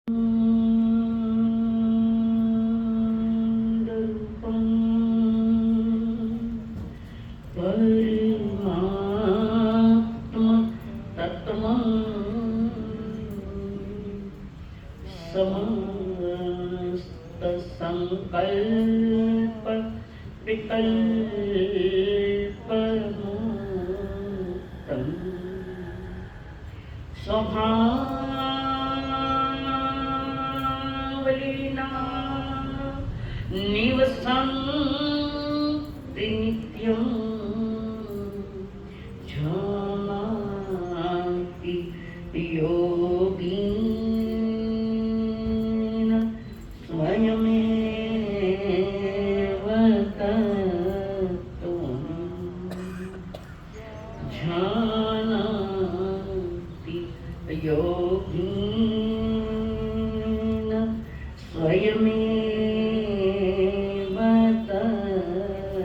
समस्त संकल्प विकल्प मुक्तम् स्वभावलीना निवसन्ति नित्यम् जानाति योगीन स्वयमेव तत्त्वम् जानाति योगीन स्वयमेव तत्त्वम्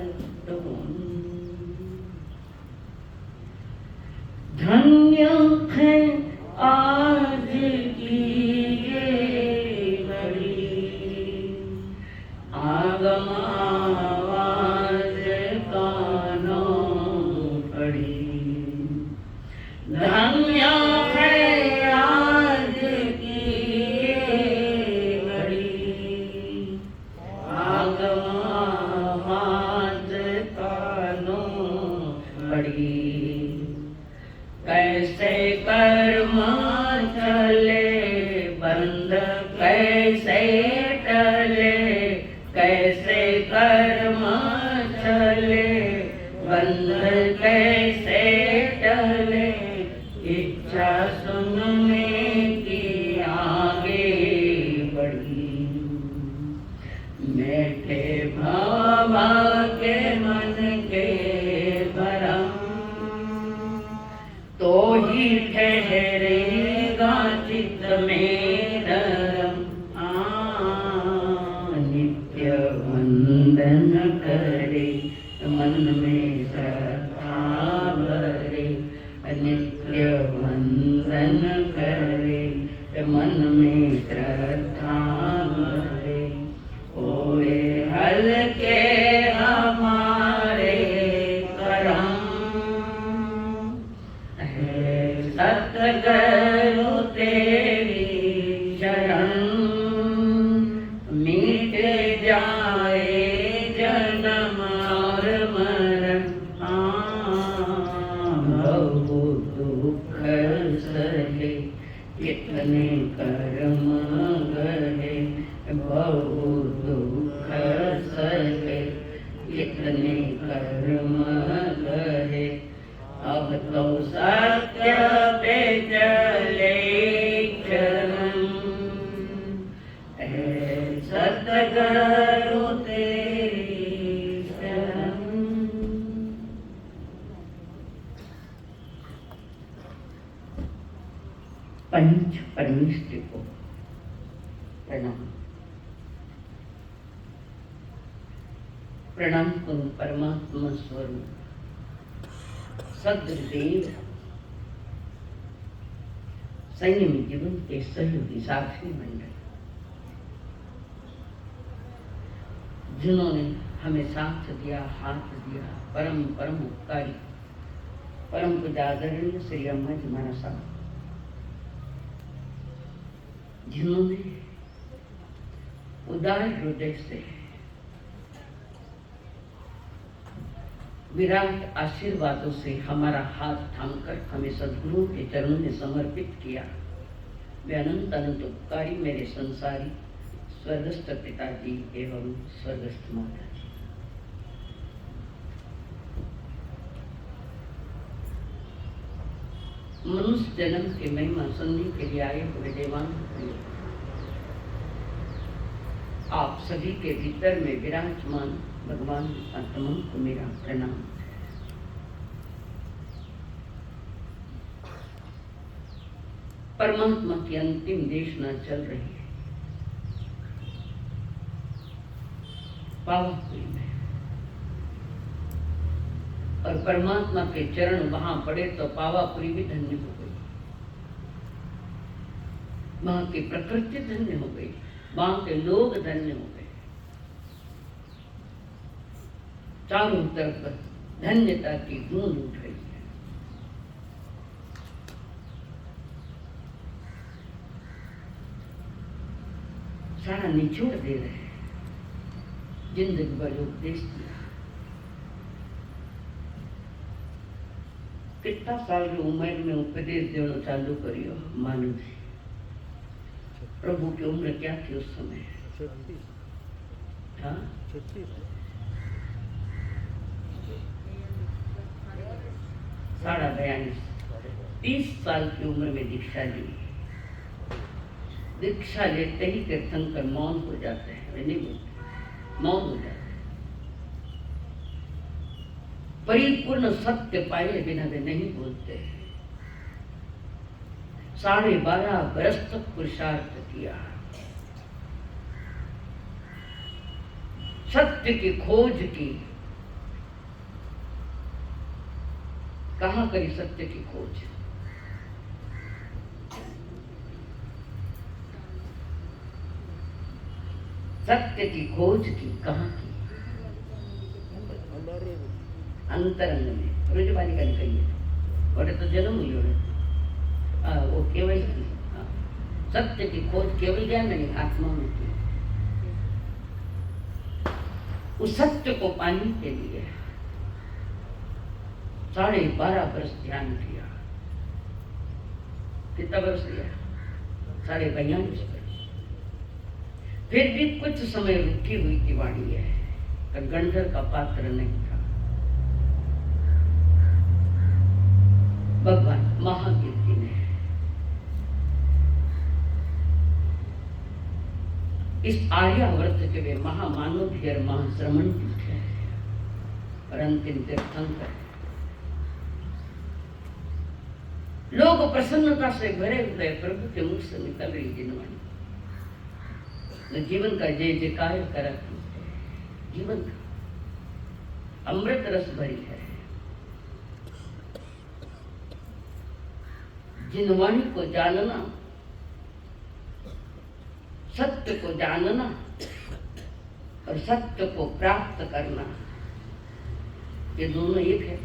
धन्य है आज की ये घड़ी आगम आवाज कानों पड़ी धन्य है आज की ये घड़ी आगम आवाज कानों पड़ी कैसे कर्म चले बंद कैसे टले कैसे कर्म चले बंद कैसे टले इच्छा सुनने की आगे बढ़ी बैठे बाबा के मन के भरम तो ही ठहरेगा चित्त में धर्म नित्य वंदन करे मन में श्रद्धा भरे नित्य वंदन करे मन में श्रद्धा भरे ओए हल्के हमारे करम सतगुरु तेरी शरण मिट जाए जन्म और मरण बहु दुख सहे कितने कर्म गए बहु दुख सहे कितने कर्म गए अब तो सत्य पे चले चरण सतगुरु तेरी शरण। पंच परमेश्वर को प्रणाम प्रणाम करूं परमात्मा स्वरूप सदगुरुदेव संयमी जीवन के सहयोगी साक्षी मंडल जिन्होंने हमें साथ दिया हाथ दिया परम परम उपकारी परम पूजादरणीय श्री अम्मा जी महाराज साहब जिन्होंने उदार हृदय से विराट आशीर्वादों से हमारा हाथ थामकर हमें सद्गुरुओं के चरणों में समर्पित किया। वे अनंत अनंत उपकारी मेरे संसारी स्वर्गस्थ पिताजी एवं स्वर्गस्थ माता जी। मनुष्य जन्म के महिमा सुनने के लिए आए हुए देवान आप सभी के भीतर में विराजमान भगवान आत्मा को मेरा प्रणाम। परमात्मा की अंतिम देशना चल रही है पावापुरी में और परमात्मा के चरण वहां पड़े तो पावापुरी भी धन्य हो गई। वहां की प्रकृति धन्य हो गई, वहां के लोग धन्य हो गए। चारों तरफ धन्यता की गूंज उठ रही है। सारा निचोड़ दे रहे हैं, जिंदगी भर उपदेश दिया। कितना साल की उम्र में उपदेश देना चालू करियो मालूम है। प्रभु की उम्र क्या थी उस समय? 42.5 30 साल की उम्र में दीक्षा ली। दीक्षा लेते ही तीर्थंकर मौन हो जाते हैं, वे नहीं बोलते, मौन हो जाते हैं। परिपूर्ण सत्य पाए बिना वे नहीं बोलते। 12.5 बरस तक पुरुषार्थ किया, सत्य की खोज की। कहाँ करी सत्य की खोज? सत्य की खोज की कहाँ की? अंतरंग में। रुजबानी का निकलिए और तो जन्म हुई वो केवल सत्य की खोज केवल ज्ञान नहीं, आत्मा में की। उस सत्य को पाने के लिए 12.5 वर्ष ध्यान किया। कितना वर्ष लिया? 42.5 वर्ष। फिर भी कुछ समय रुकी हुई की वाणी है, पर गंधर का पात्र नहीं था। भगवान महावीर जी ने इस आर्यावर्त के वे महामानव और महाश्रमण पीठ है और अंतिम तीर्थंकर। लोग प्रसन्नता से भरे हुए प्रभु के मुख से निकल रही जिनवाणी, जीवन का जय जयकार करती है। जीवन का अमृत रस भरी है। जिनवाणी को जानना, सत्य को जानना और सत्य को प्राप्त करना, ये दोनों एक है।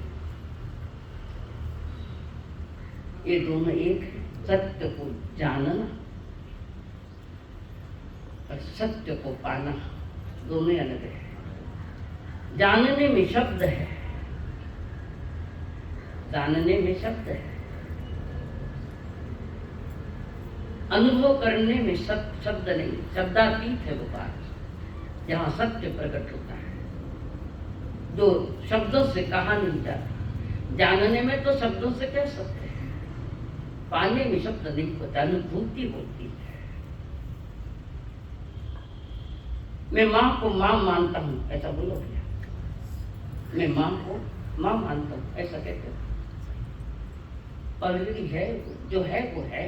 ये दोनों एक है। सत्य को जानना और सत्य को पाना दोनों अलग है। जानने में शब्द है, जानने में शब्द है। अनुभव करने में शब्द नहीं, शब्दातीत है वो बात, जहाँ सत्य प्रकट होता है, जो शब्दों से कहा नहीं जाता। जानने में तो शब्दों से कह सकते हैं, पाने में शब्द नहीं होता, अनुभूति होती है। मैं माँ को माँ मानता हूँ, ऐसा बोलो भैया। मैं माँ को माँ मानता हूँ, ऐसा कहते हो। ऑलरेडी है, जो है वो है,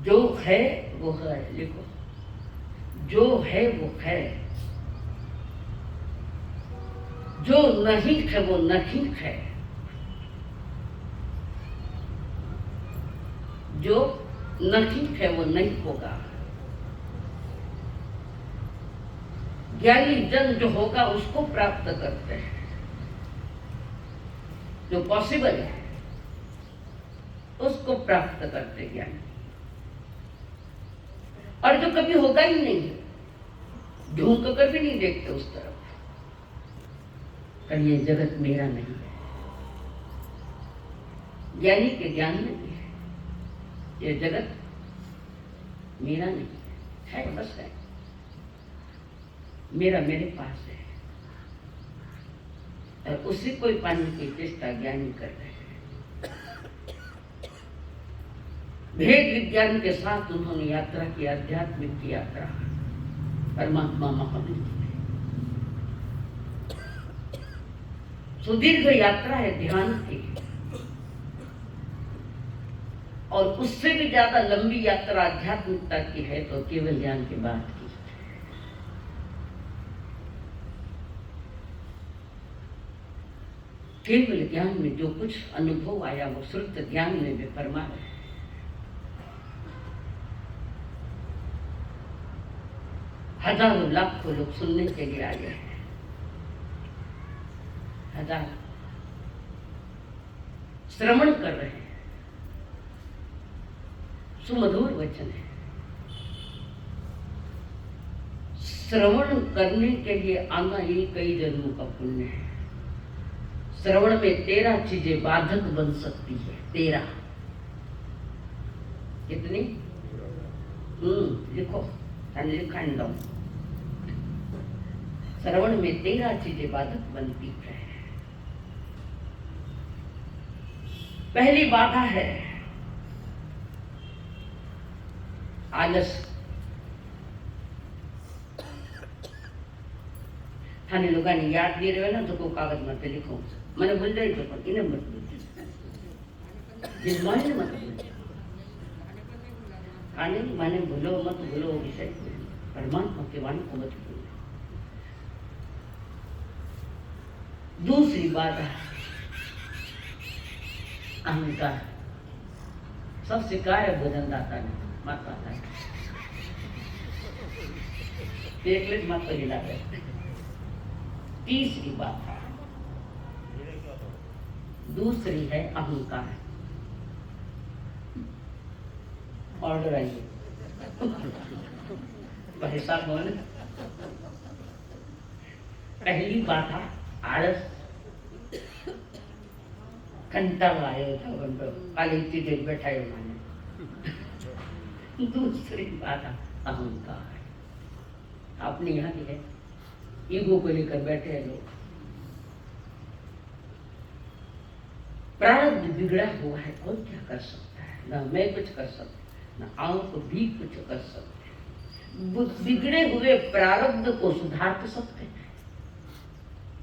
जो है वो है। लिखो, जो है वो है, जो नहीं है वो नहीं है, जो नहीं है वो नहीं होगा। ज्ञानी जन जो होगा उसको प्राप्त करते हैं, जो पॉसिबल है उसको प्राप्त करते ज्ञानी, और जो कभी होगा ही नहीं, ढूंढ कर भी नहीं देखते उस तरफ। पर ये जगत मेरा नहीं है। ज्ञानी के ज्ञान में भी है, ये जगत मेरा नहीं है, बस है मेरा, मेरे पास है। और उसी को पाने की चेष्टा ज्ञानी कर रहे हैं। भेद विज्ञान के साथ उन्होंने यात्रा की, आध्यात्मिक की यात्रा, परमात्मा महावीर जी। सुदीर्घ यात्रा है ध्यान की, और उससे भी ज्यादा लंबी यात्रा आध्यात्मिकता की है तो केवल ज्ञान की बात की। केवल ज्ञान में जो कुछ अनुभव आया वो श्रुत ज्ञान में भी फरमा है। हजारों लाखों लोग सुनने के लिए आए हैं, हजार श्रवण कर रहे हैं, सुमधुर वचन है। श्रवण करने के लिए आना ये कई जन्मों का पुण्य है। श्रवण में 13 चीजें बाधक बन सकती है। 13 कितनी? लिखो, लिखा दो। श्रवण में 13 चीजें बाधक बनती है। पहली बाधा है आलस। थाने लोग याद दे रहे हो ना तो को कागज मत लिखो, मैंने भूल जाए तो इन्हें मत भूल, मत भूल, आने माने भूलो मत भूलो विषय परमात्मा के वाणी को मत भूलो। दूसरी बाधा अहंकार। सब शिकार भोजन दाता ने मत पाता है, एक लिट मत तो हिला गए। तीसरी बात दूसरी है अहंकार। ऑर्डर आइए पैसा कौन? पहली बात आलस, कंटाला आयो था बंदो खाली चीजें बैठाए माने। दूसरी बात अहंकार। अपने यहाँ भी है, ईगो को लेकर बैठे हैं लोग। प्रारब्ध बिगड़ा हुआ है, कौन क्या कर सकता है? ना मैं कुछ कर सकता, ना आप भी कुछ कर सकते। बिगड़े हुए प्रारब्ध को सुधार तो सकते हैं।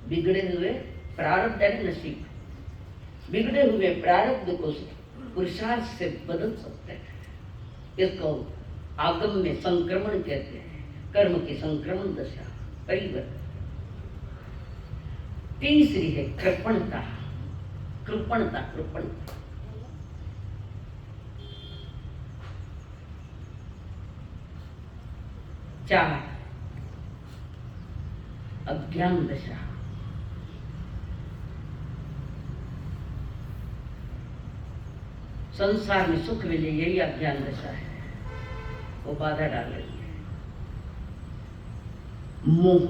बिगड़े हुए प्रारब्ध है नसीब, बिगड़े हुए प्रारब्ध को पुरुषार्थ से बदल सकते हैं। इसको आगम में संक्रमण कहते हैं, कर्म की संक्रमण दशा, परिवर्तन। तीसरी है कृपणता। कृपणता, कृपणता। चार अज्ञान दशा। संसार में सुख मिले यही अज्ञान दशा है, वो बाधा डाल रही है। मोह,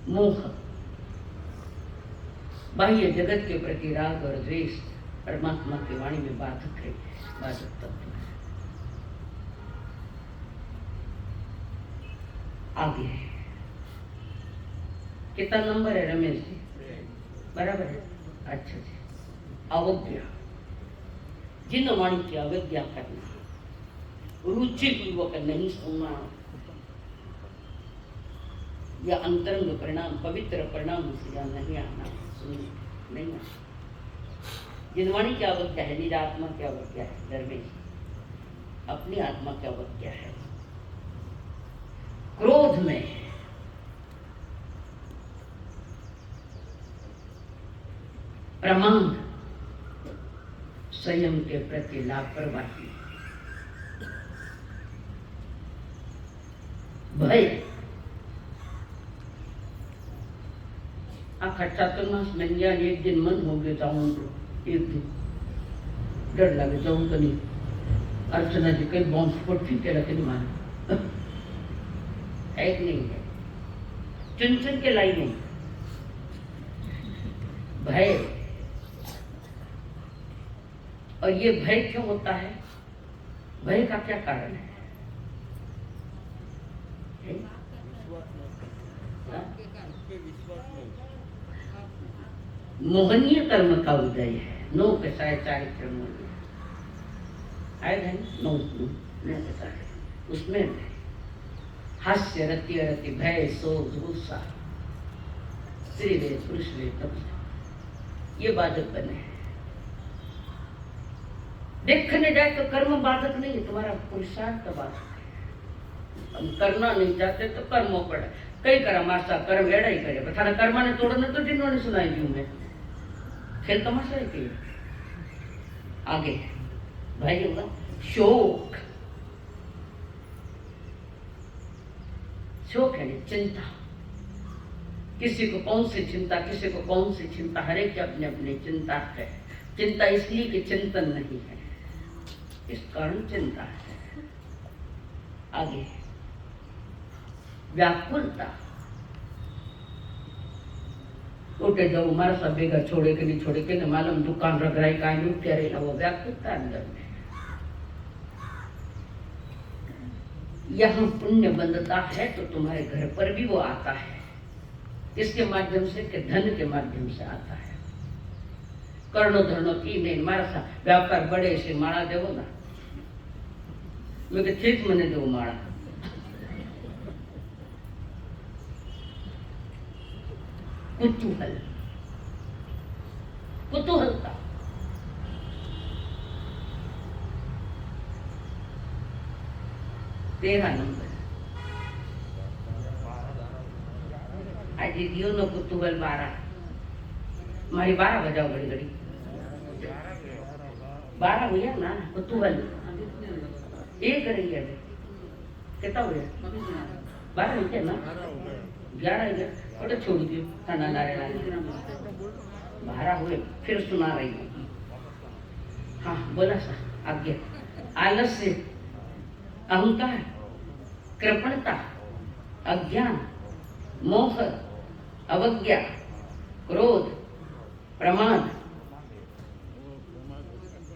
मोह बाह्य जगत के प्रति राग और द्वेष परमात्मा की वाणी में बाधक है, बाधक तत्व है। आगे कितना नंबर है रमेश जी? बराबर है, अच्छा जी। अवज्ञा, जिन वाणी की अवज्ञा करना, रुचि पूर्वक नहीं सुनना, या अंतरंग परिणाम, पवित्र परिणाम से नहीं आना, नहीं आना। जिन वाणी की अवज्ञा है, निज आत्मा की अवज्ञा है, दरवेश अपनी आत्मा की अवज्ञा है। क्रोध में प्रमाद, संयम के प्रति लापरवाही, भय, खट्टा तो मास नहीं गया, एक दिन मन हो गया जाऊं तो एक दिन डर लगे जाऊं तो नहीं। अर्चना जी कई बॉम्ब स्फोट ठीक है, लेकिन माने एक नहीं है, चुन चुन के लाई नहीं। भय, और ये भय क्यों होता है? भय का क्या कारण है? मोहनीय कर्म का उदय है। नो कसाय चारित्र मोहनीय आए है, नो उसमें हास्य, रति रति, भय, शोक, गुस्सा, स्त्री वे पुरुष वे तपस्या, ये बाधक बने हैं। देखने जाए तो कर्म बाधक नहीं है, तुम्हारा पुरुषार्थ बाधक है। हम करना नहीं चाहते तो कर्मों पर कई करा मासा कर्म एड़ा ही करे, थारा कर्मा ने तोड़ने तो जिन्होंने सुनाई दी में खेल तमाशा है कि आगे भाई होगा शोक, शोक है चिंता, किसी को कौन सी चिंता, किसी को कौन सी चिंता, हर एक की अपनी अपनी चिंता है। चिंता इसलिए कि चिंतन नहीं है, इस कारण चिंता है। आगे व्याकुलता, उठे जाओ मारा सब बेगा छोड़े के नहीं छोड़े के नहीं मालूम, दुकान रख रहा है कहीं नहीं उठे रहेगा, वो व्याकुलता अंदर में। यहाँ पुण्य बंधता है तो तुम्हारे घर पर भी वो आता है। किसके माध्यम से? कि धन के माध्यम से आता है। कर्णो धर्णो की नहीं मारा सा व्यापार बड़े से माड़ा देवो ना, मैं ठीक मने देव माड़ा। कुतूहल, कुतूहलता, तेरा नंबर आज दियो नो कुतूहल 12 मारी 12 बजाओ घड़ी घड़ी 12 हुआ ना कुतूहल एक रही है कितना हुआ 12 हो गया ना 11 हो गया और छोड़ दियो खाना नारे 12 हुए फिर सुना रही हूँ। हाँ बोला सा आगे आलस्य, अहंकार, कृपणता, अज्ञान, मोह, अवज्ञा, क्रोध, प्रमाद।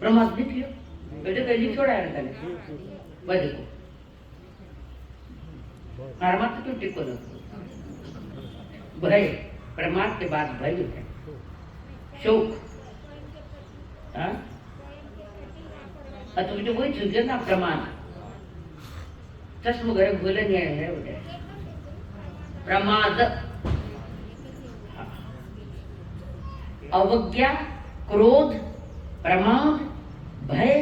प्रमाद लिखियो बेटे कहीं छोड़ा है तने बजे को आराम क्यों टिको न भय, प्रमाद के बाद भय है, शोक। हाँ तुम जो वही चीज ना प्रमाद, चश्म घर भूले नहीं है उठे प्रमाद, अवज्ञा, क्रोध, प्रमाद, भय,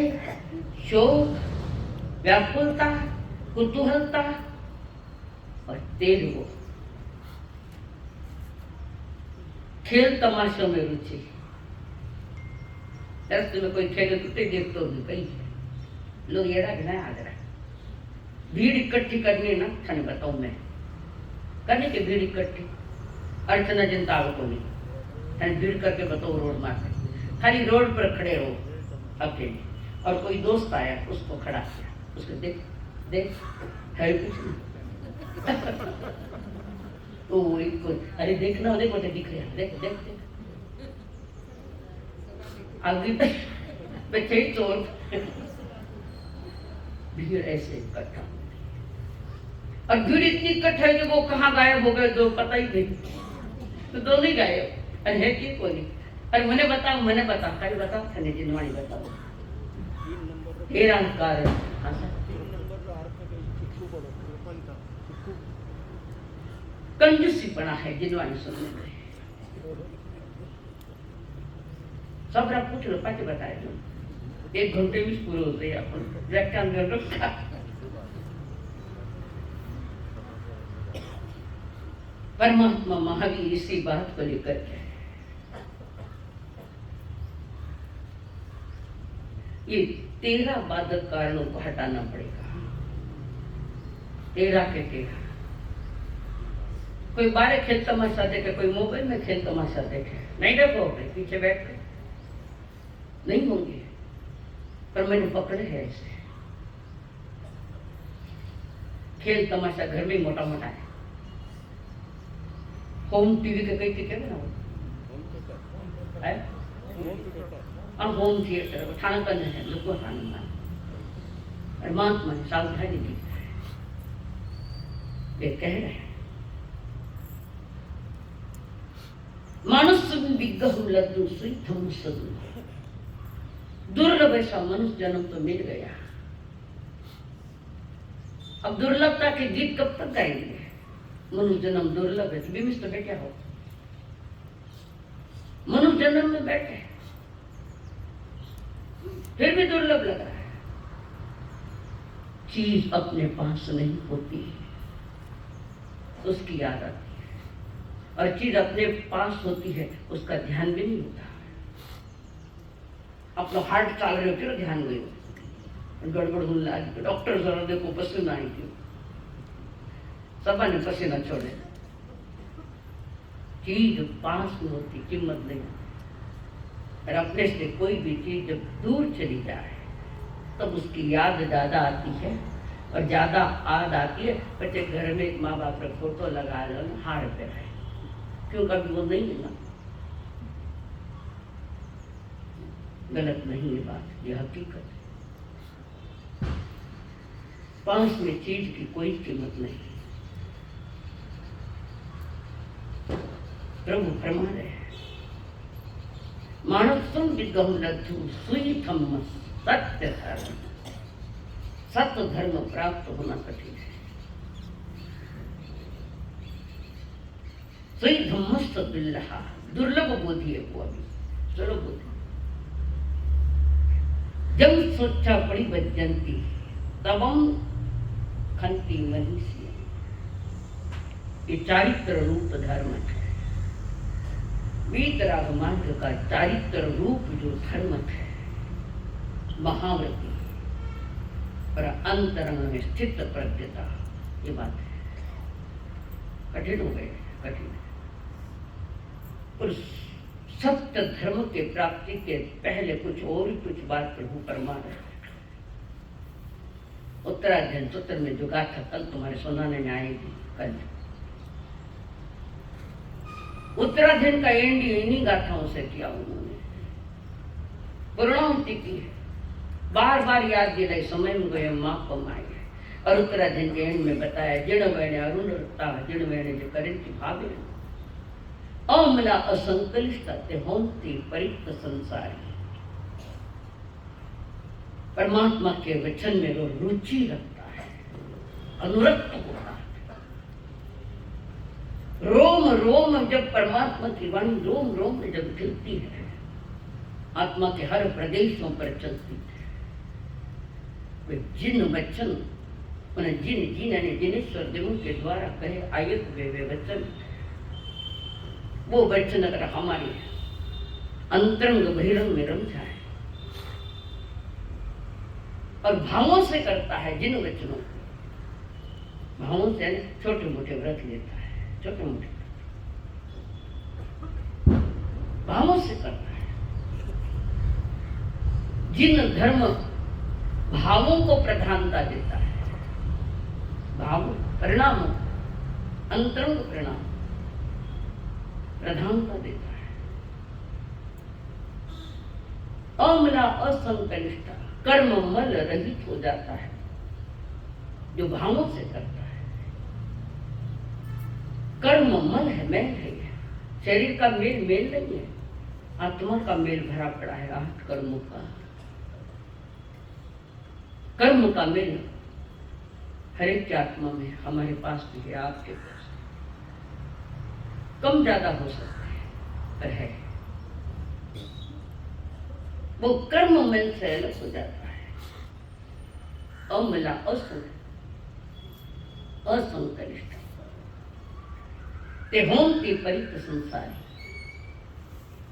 शोक, व्याकुलता, कुतूहलता और तेलुगु, खेल तमाशों में रुचि। रस्ते में कोई खेल टूटे देख तो भी कई लोग ये रहा आ रहा भीड़ इकट्ठी करनी ना थाने बताऊं मैं करने की भीड़ इकट्ठी अर्चना जनता को नहीं थाने भीड़ करके बताओ रोड मार खाली रोड पर खड़े रहो अकेले और कोई दोस्त आया उसको खड़ा किया उसको देख देख है कुछ नहीं तो अरे देखना देखो दिख रहा देख देख देख आगे बच्चे चोर भीड़ ऐसे इकट्ठा और भीड़ इतनी इकट्ठा है कि वो कहाँ गायब हो गए जो पता ही नहीं तो दोनों ही गायब। अरे है कि कोई नहीं अरे मैंने बताओ कहीं बताओ खने जिनवाणी बताओ तेरा कारण कंजूसीपना है जिनवाणी सुनने में सब रहा पूछ लो पाके बताए तुम 1 घंटे में पूरे होते हैं अपन व्याख्यान कर रखा। परमात्मा महावीर इसी बात को लेकर के ये 13 बाधक कारणों को हटाना पड़ेगा। 13 के 13 कोई बाहर खेल तमाशा देखे कोई मोबाइल में खेल तमाशा देखे नहीं देखो पीछे बैठ के नहीं होंगे पर मैंने पकड़े है ऐसे खेल तमाशा घर में मोटा मोटा है। होम टीवी के कई टिके ना और होम थिएटर थाना कर है लोग थाना और महात्मा सावधानी दी वे कह रहे हैं मनुष्य विग्रह लड्डू स्वीथम सदु दुर्लभ ऐसा मनुष्य जन्म तो मिल गया। अब दुर्लभता के गीत कब तक गाएंगे? मनुष्य जन्म दुर्लभ है तो बिमिष्ट में क्या हो मनुष्य जन्म में बैठे फिर भी दुर्लभ लग रहा है। चीज अपने पास नहीं होती है उसकी याद आती है और चीज अपने पास होती है उसका ध्यान भी नहीं होता। अपना हार्ट चाल रहे हो क्यों ध्यान गए गड़बड़ होने लगी डॉक्टर जरा देखो पसंद आई क्यों सबने पसीना छोड़े। चीज पास में होती कीमत नहीं। और अपने से कोई भी चीज जब दूर चली जाए तब उसकी याद ज्यादा आती है, और ज्यादा याद आती है। बच्चे घर में एक माँ बाप का फोटो लगा लो ना, हार पे रहे, क्यों कभी वो नहीं है ना। गलत नहीं ये बात, ये हकीकत है। पास में चीज की कोई कीमत नहीं। प्रभु फरमा रहे हैं, मानव तुम विगम लद्धु सुई धम्म सत्य धर्म। सत्य धर्म प्राप्त होना कठिन है। सुई धम्मस्त बिल्लहा, दुर्लभ बोधि है वो अभी, चलो बोधि। जब सोचा पड़ी बज्जंती तबम खंती मनीषी। ये चारित्र रूप धर्म है। वीतराग मार्ग का चारित्र रूप जो धर्म है, महाव्रती पर अंतरंग में स्थित प्रज्ञता, ये बात है। कठिन हो गए, कठिन। और सत्य धर्म के प्राप्ति के पहले कुछ बात प्रभु फरमा रहे। उत्तराध्ययन सूत्र में जो गाथा कल तुम्हारे सुनाने में आएगी, कल उत्तराध्ययन का एंड इन्हीं गाथाओं से किया उन्होंने। पूर्णाहुति की है, बार बार याद दिलाई, समय में गए माँ कमाए। और उत्तराध्ययन के एंड में बताया, जिण वेणे अरुण रता जिण वेणे जो करें भावे अमला असंकलिष्ट होती परिक्त संसारी। परमात्मा के वचन में वो रुचि रखता है, अनुरक्त होता है। रोम रोम जब परमात्मा की वाणी रोम रोम में जब चलती है, आत्मा के हर प्रदेशों पर चलती है। वे जिन वचन उन्हें जिन जिनेश्वर देवों के द्वारा कहे आये हुए वे वचन, वो वचन अगर हमारे अंतरंग बहिरंग में रम जाए और भावों से करता है, जिन वचनों को भावों से छोटे मोटे व्रत लेता है, छोटे मोटे भावों से करता है। जिन धर्म भावों को प्रधानता देता है, भाव परिणाम अंतरंग परिणाम प्रधानता देता है। अमला असंकलिष्ठ कर्म मल रहित हो जाता है जो भावों से करता है। कर्म मल है, मेल है। शरीर का मेल मेल नहीं है, आत्मा का मेल भरा पड़ा है। 8 कर्मों का, कर्म का मेल हर एक की आत्मा में, हमारे पास भी है, आपके पास कम ज्यादा हो सकता है, पर है। वो कर्म मन से अलग हो जाता है। अमला असंकलिष्ठ ते होंती परित संसारी।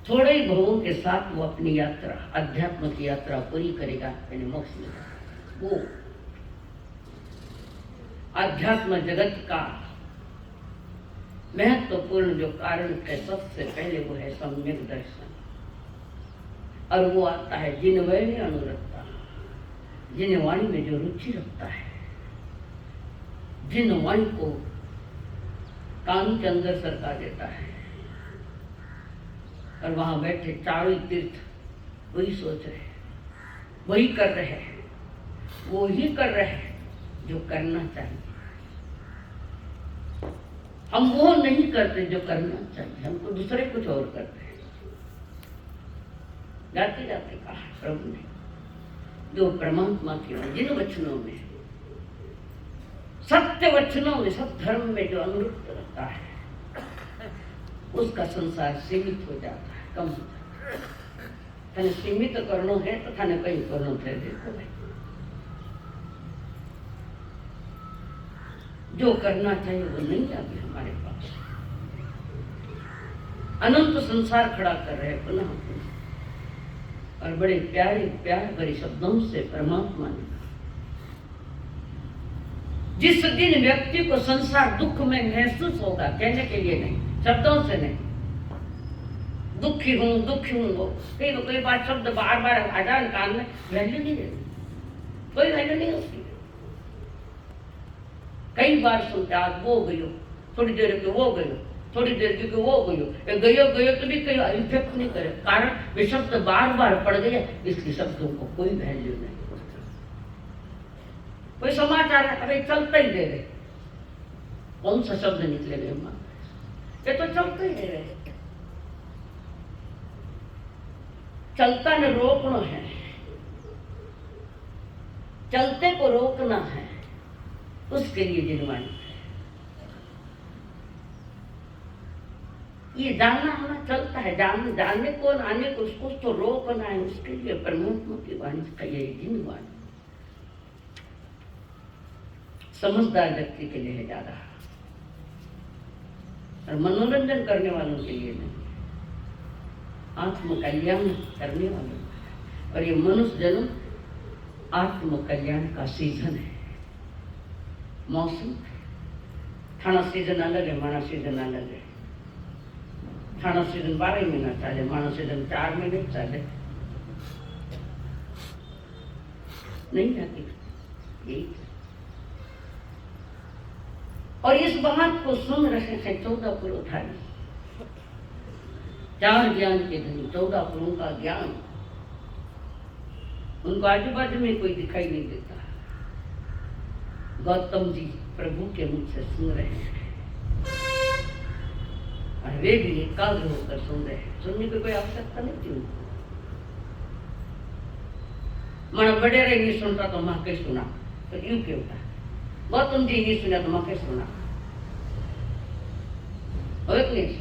थोड़े ही भावों के साथ वो अपनी यात्रा, अध्यात्म की यात्रा पूरी करेगा, यानी मोक्ष में। वो अध्यात्म जगत का महत्वपूर्ण जो कारण है, सबसे पहले वो है सम्यक दर्शन। और वो आता है जिन वेणे अनुरक्ता, जिन वाणी में जो रुचि रखता है, जिन वाणी को कान के अंदर सरका देता है। और वहां बैठे चारों तीर्थ वही सोच रहे, वही कर रहे हैं, वो ही कर रहे हैं जो करना चाहिए। हम वो नहीं करते जो करना चाहिए, हमको दूसरे कुछ और करते हैं। जाते जाते कहा प्रभु ने, जो परमात्मा के जिन वचनों में, सत्य वचनों में, सत्य धर्म में जो अनुरुक्त रहता है, उसका संसार सीमित हो जाता है, कम हो जाता है। थाने सीमित करनो है तो थाने कहीं करनो थे। देखो भाई, जो करना चाहिए वो नहीं अभी हमारे पास। अनंत संसार खड़ा कर रहे पुनः पुनः। और बड़े प्यारे प्यार भरे शब्दों से परमात्मा ने जिस दिन व्यक्ति को संसार दुख में महसूस होगा, कहने के लिए नहीं, शब्दों से नहीं, दुखी हूं वो कई बार शब्द बार बार आजान कान में वैल्यू नहीं है, कोई वैल्यू नहीं उसकी। कई बार सुनते आज वो गयो, थोड़ी देर के वो गयो, थोड़ी देर के वो गयो तो भी कई इफेक्ट नहीं करे, कारण वे शब्द बार बार पड़ गए, इसलिए शब्दों को कोई वैल्यू नहीं। कोई समाचार है, अरे चलता ही दे रहे, कौन सा शब्द निकले गए मां, ये तो चलते ही दे रहे। चलता ने रोकना है, चलते को रोकना है, उसके लिए जिनवाणी ये जानना होना चलता है, जानने को आने को उसको तो रोकना है, उसके लिए परमात्मा की वाणी का ये जिनवाणी समझदार व्यक्ति के लिए है ज्यादा, और मनोरंजन करने वालों के लिए नहीं, आत्म कल्याण करने वालों। और ये मनुष्य जन्म आत्म कल्याण का सीजन है, मौसम। थाना सीजन अलग है, माना सीजन अलग है। थाना सीजन 12 महीना चाले, माना सीजन 4 महीने चाले, नहीं जाती यही। और इस बात को सुन रहे हैं 14 पुरोधारी, 4 ज्ञान के धनी, 14 पुरों का ज्ञान। उनको आजू बाजू में कोई दिखाई नहीं देता। गौतम जी प्रभु के मुख से सुन रहे हैं, और वे भी एकाग्र होकर सुन रहे हैं। सुनने की कोई आवश्यकता नहीं थी उनको। मन बड़े रहे नहीं सुनता तो मां के सुना, तो यूं क्यों होता? गौतम जी नहीं सुना तो मां के सुना, और नहीं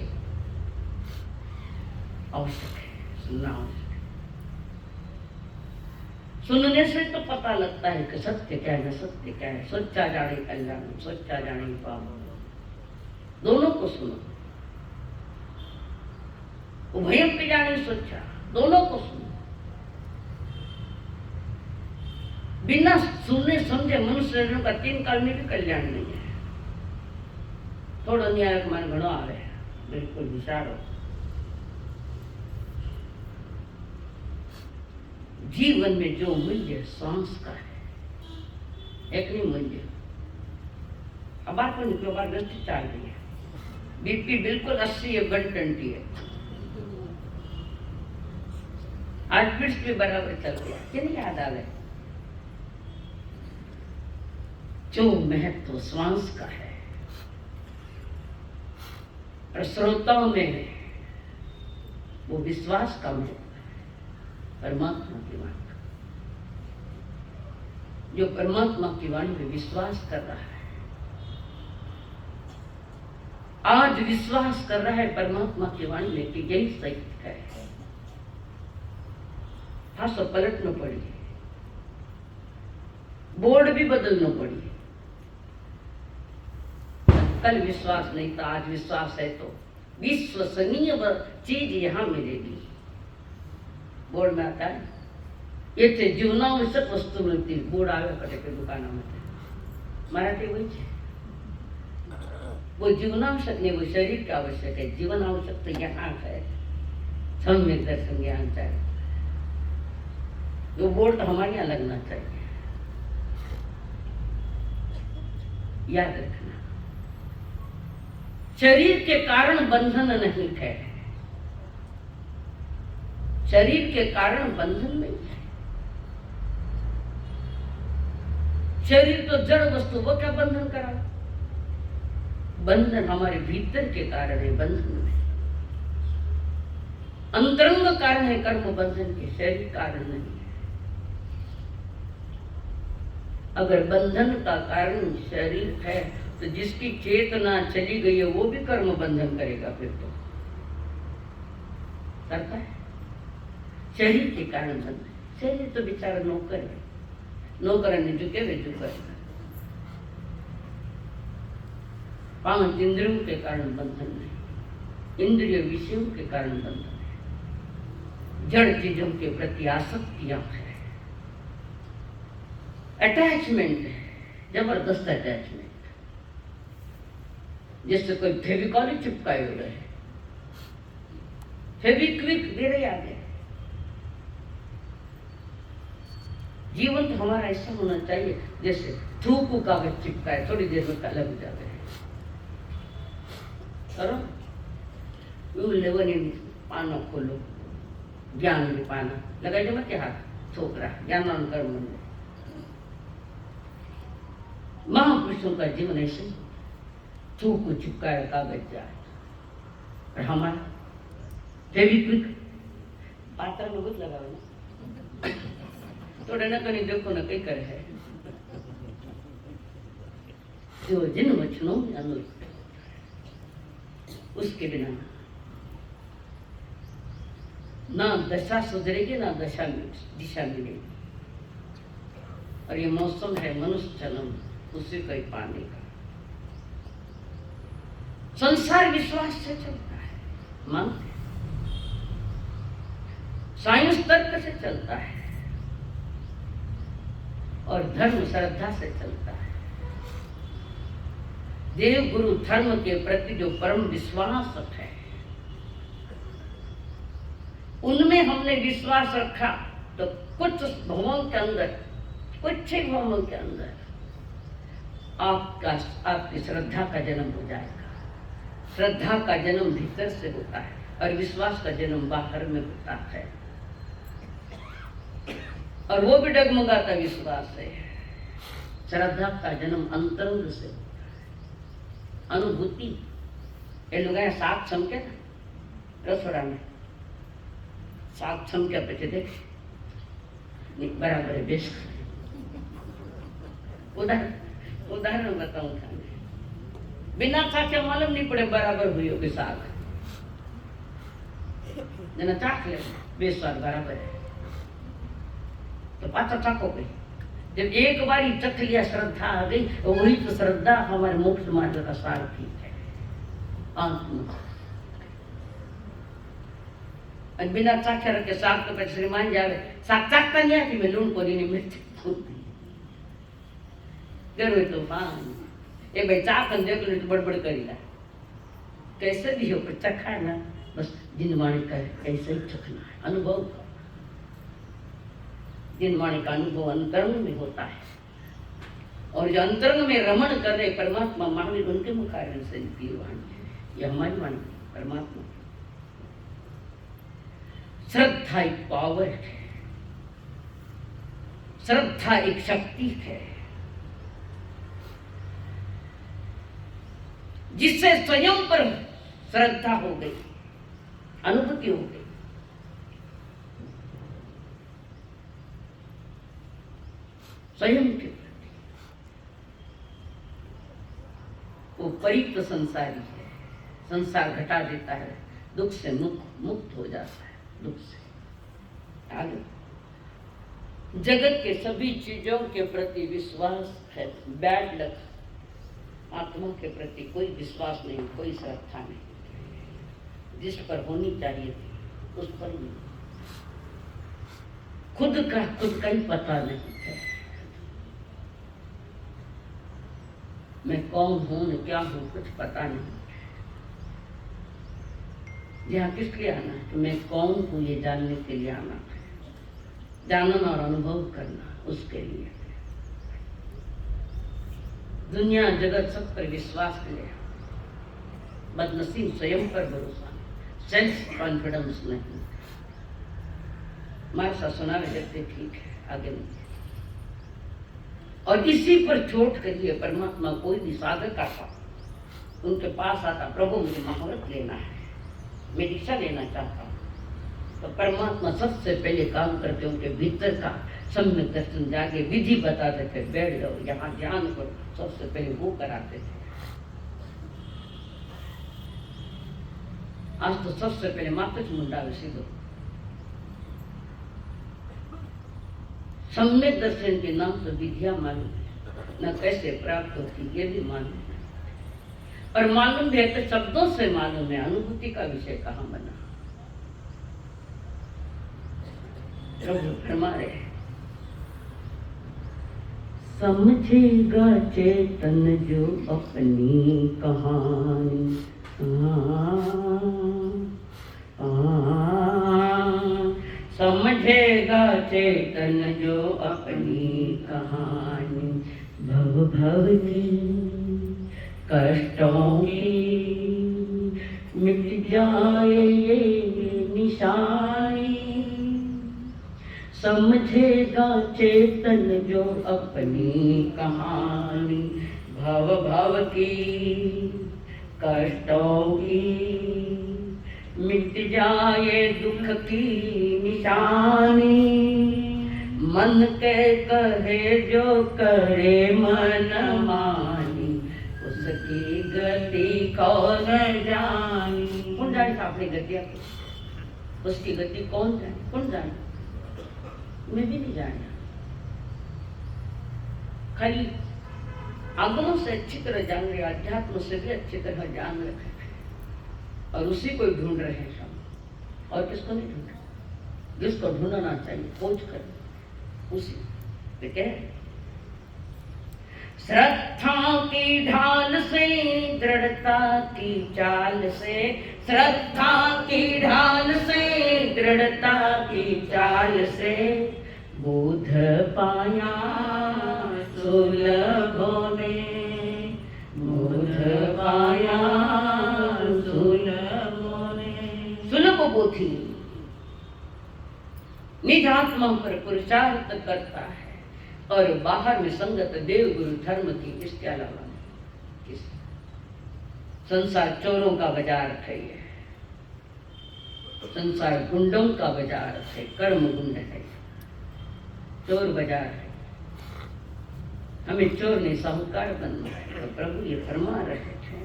आवश्यक है, सुनना आवश्यक। सुनने से तो पता लगता है कि सत्य क्या है, सत्य क्या है। सच्चा जाने कल्याण, सच्चा जाने पाप, दोनों को सुनो। उभयम पे जाने सच्चा, दोनों को सुनो। बिना सुनने समझे मनुष्य का 3 काल में भी कल्याण नहीं है। थोड़ा न्याय मन घणो आवे, बिल्कुल विचारो। जीवन में जो मूल्य सांस का है, एक नहीं मूल्य। अब बार को निकलो, बार दृष्टि चाल रही है, बीपी बिल्कुल 80 है, 120 है। आज फिर भी बराबर चल गया, क्या नहीं याद आ गए? जो महत्व श्वास का है, और श्रोताओं में वो विश्वास का महत्व, परमात्मा की वाणी। जो परमात्मा की वाणी में विश्वास कर रहा है, आज विश्वास कर रहा है परमात्मा की वाणी में कि यही सही है, हाँ सब पलटना पड़ी, बोर्ड भी बदलना पड़ी। कल विश्वास नहीं था, आज विश्वास है, तो विश्वसनीय चीज यहां मिलेगी। बोर्ड में आता है ये थे जीवनावश्यक वस्तु मिलती, बोर्ड आवे कटे के दुकाना में मराठी वही है। वो जीवनावश्यक नहीं, वो शरीर का आवश्यक है। जीवन आवश्यक तो यहाँ है, सम्यक दर्शन ज्ञान चाहिए। वो बोर्ड तो हमारे यहाँ लगना चाहिए, याद रखना। शरीर के कारण बंधन नहीं है, शरीर के कारण बंधन नहीं है। शरीर तो जड़ वस्तु, वो क्या बंधन करा? बंधन हमारे भीतर के कारण है, बंधन नहीं। अंतरंग कारण है कर्म बंधन के, शरीर कारण नहीं है। अगर बंधन का कारण शरीर है तो जिसकी चेतना चली गई है वो भी कर्म बंधन करेगा, फिर तो करता है। शरीर के कारण बंधन, शरीर तो बेचारा नौकर है, नौकर ने झुके वे झुकर। 5 इंद्रियों के कारण बंधन नहीं, इंद्रिय विषयों के कारण बंधन है। जड़ चीजों के प्रति आसक्तियां है, अटैचमेंट है, जबरदस्त अटैचमेंट, जैसे कोई फेविकॉल ही चिपकाए हुए है, फेविक्विक मेरे आगे। जीवन तो हमारा ऐसा होना चाहिए जैसे थूक को कागज चिपकाए, थोड़ी देर में अलग हो जाते हैं। करो लेवनी पाना खोलो, ज्ञान भी पाना लगाई जमा के हाथ थोक रहा ज्ञान कर्म में। महापुरुषों का जीवन ऐसे थूक को चिपकाए कागज जाए, और हमारा फेविक्विक पात्र में कुछ लगाओ ना, थोड़ा ना कहीं देखो ना कहीं कर है जो जिन वचनों में अनुरूप उसके बिना ना दशा सुधरेगी ना दिशा मिलेगी। और ये मौसम है मनुष्य जन्म, उसी को ही पाने का। संसार विश्वास से चलता है, मन साइंस तर्क से चलता है, और धर्म श्रद्धा से चलता है। देव गुरु धर्म के प्रति जो परम विश्वास है, उनमें हमने विश्वास रखा तो कुछ भवों के अंदर, कुछ ही भवों के अंदर आपकी श्रद्धा का जन्म हो जाएगा। श्रद्धा का जन्म भीतर से होता है और विश्वास का जन्म बाहर में होता है, और वो भी डगमगाता विश्वास है। श्रद्धा का जन्म अंतरंग से होता है, अनुभूति। ये लोग साग छमके ना रसोड़ा में, साग छमके पे देख बराबर है बेश। उदाहरण बताऊं था, बिना चाके मालूम नहीं पड़े बराबर हुई होगी साग, जना चाक ले बेस्वाद बराबर है तो पाचा चाको गई। जब एक बार ही चख लिया, श्रद्धा आ गई, वही तो श्रद्धा हमारे मोक्ष मार्ग का सारथी है। बिना चाखे रखे साग तो पे श्रीमान जावे, साग चाकता नहीं आती, मैं लूण कोरी नहीं मिर्च फूटती गरवे तो पान ये भाई चाकन देख लो तो बड़बड़ करीला, कैसे भी हो पर चखा ना, बस जिनवाणी का ऐसे ही चखना है। अनुभव, जिनवाणी का अनुभव अंतरंग में होता है, और जो अंतरंग में रमण कर रहे परमात्मा महावीर उनके मुखारविंद से निकली वाणी है। यह हमारी वाणी परमात्मा। श्रद्धा एक पावर है, श्रद्धा एक शक्ति है, जिससे स्वयं पर श्रद्धा हो गई, अनुभूति हो गई। स्वयं के प्रति वो परिक्त संसारी है, संसार घटा देता है, दुख से मुक्त हो जाता है। दुख से आगे जगत के सभी चीजों के प्रति विश्वास है। बैड लक, आत्मा के प्रति कोई विश्वास नहीं, कोई श्रद्धा नहीं, जिस पर होनी चाहिए थी उस पर नहीं। खुद का ही पता नहीं है, मैं कौन हूं न क्या हूं, कुछ पता नहीं। यहाँ किस लिए आना है? तो मैं कौन हूँ ये जानने के लिए आना है, जानना और अनुभव करना उसके लिए। दुनिया जगत सब पर विश्वास करे, बदनसीब स्वयं पर भरोसा, सेल्फ कॉन्फिडेंस नहीं। मार्सा सुना देते ठीक है, आगे नहीं। और इसी पर छोड़ करिए परमात्मा कोई भी साधक आता, उनके पास आता, प्रभु मुझे महाव्रत लेना है, मैं दीक्षा लेना चाहता हूँ, तो परमात्मा सबसे पहले काम करते उनके भीतर का सम्यक दर्शन जाके विधि बताते थे, बैठ जाओ यहाँ ध्यान करो, सबसे पहले वो कराते थे। आज तो सबसे पहले माता मुंडा सीधो सम्यक दर्शन के नाम से विधिया मालूम है, न कैसे प्राप्त होती ये भी मालूम है, और मालूम भी है तो शब्दों से मालूम है, अनुभूति का विषय कहाँ बना। प्रभु फरमा रहे समझेगा चेतन जो अपनी कहानी। समझेगा चेतन जो अपनी कहानी। भव भव की कष्टों की मिट जाए ये निशानी। समझेगा चेतन जो अपनी कहानी। भव भव की कष्टों की मिट जाए दुख की निशानी। मन के कहे जो करे मन मानी, उसकी गति कौन जानी। कौन जाने आपने गति आपको, उसकी गति कौन जाने, कौन जाने, मैं भी नहीं जाना। खाली आगमों से अच्छी तरह जान रहे, अध्यात्म से भी अच्छी तरह जान रहे और उसी को ढूंढ रहे हैं सब। और किसको नहीं ढूंढ रहे, जिसको ढूंढना चाहिए खोज कर उसी पे कह। श्रद्धा की ढाल से दृढ़ता की चाल से, श्रद्धा की ढाल से दृढ़ता की चाल से बोध पाया सुलभों ने। बोध पाया सुलभों ने। सुलभ बोधि निज आत्मा पर पुरुषार्थ करता है और बाहर में संगत देव गुरु धर्म की, इसके अलावा किस। संसार चोरों का बाजार है, संसार गुंडों का बाजार है, कर्म गुंड है, चोर बाजार है। हमें चोर नहीं साहूकार बनना है। तो प्रभु ये फरमा रहे थे,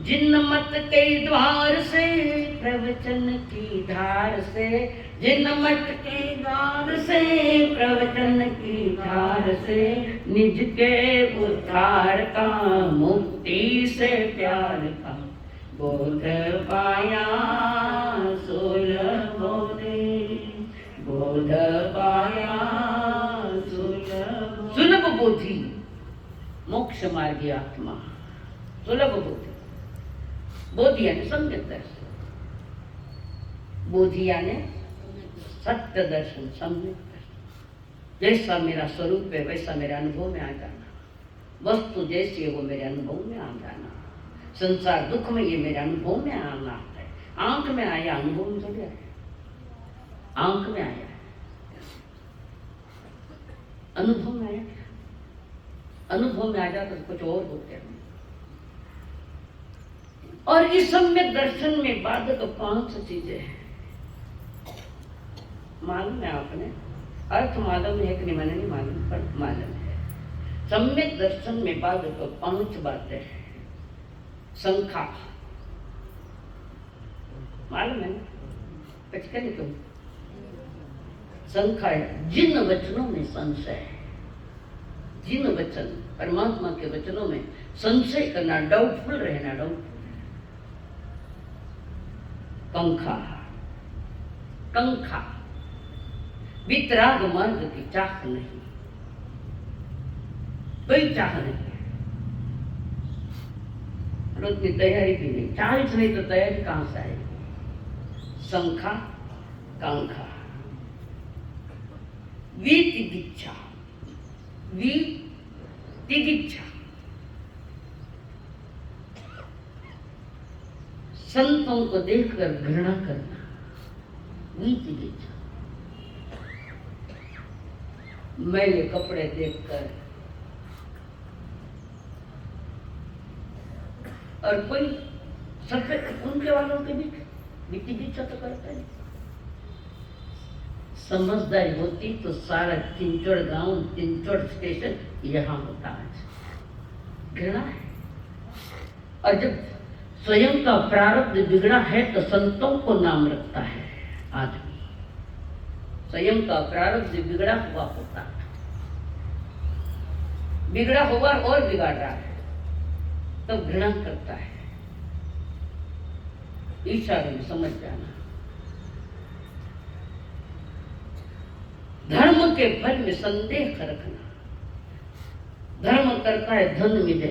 जिन मत के द्वार से प्रवचन की धार से, जिन मत के द्वार से प्रवचन की धार से निज के उद्धार का मुक्ति से प्यार का बोध पाया सुलभों ने। बोध पाया सुलभ बोधि मोक्ष मार्गी आत्मा। सुलभ बोधि, बोधि यानी सम्यक दर्शन, बोधि यानी सत्य दर्शन, सम्यक दर्शन। जैसा मेरा स्वरूप है वैसा मेरे अनुभव में आ जाना, वस्तु जैसी है वो मेरे अनुभव में आ जाना। संसार दुख में ये मेरे अनुभव में आना है। आंख में आया अनुभव में थोड़ी आया, आंख में आया अनुभव में आया। अनुभव में आ जाता तो कुछ और होते हैं। और इस सम्यक दर्शन में बाधक 5 चीजें हैं। मालूम है आपने, अर्थ मालूम है कि नहीं मैंने नहीं मालूम, पर मालूम है। सम्यक दर्शन में बाधक 5 बातें हैं। संख्या मालूम है ना, पचके नहीं तुम। संख्या है जिन वचनों में संशय है, जिन वचन परमात्मा के वचनों में संशय करना, डाउटफुल रहना, डाउटफुल। कंखा, कंखा वितराग मार्ग की चाह नहीं, कोई चाह नहीं है, उतनी तैयारी भी नहीं। चाह नहीं तो तैयारी कहां से आएगी। संखा, कांखा, वितिगिच्छा, वितिगिच्छा संतों को देखकर घृणा करना, वितिगिच्छा। मैले कपड़े देखकर और कोई सफेद उनके वालों के बीच वितिगिच्छा तो करता है। समझदारी होती तो सारा चिंचोड़ गांव, चिंचोड़ स्टेशन यहाँ होता आज। घृणा है। और जब स्वयं का प्रारब्ध बिगड़ा है तो संतों को नाम रखता है आदमी। स्वयं का प्रारब्ध बिगड़ा हुआ होता है, बिगड़ा हुआ और बिगाड़ रहा है, तब तो घृणा करता है। इशारे में समझ जाना। धर्म के फल में संदेह रखना, धर्म करता है धन मिले।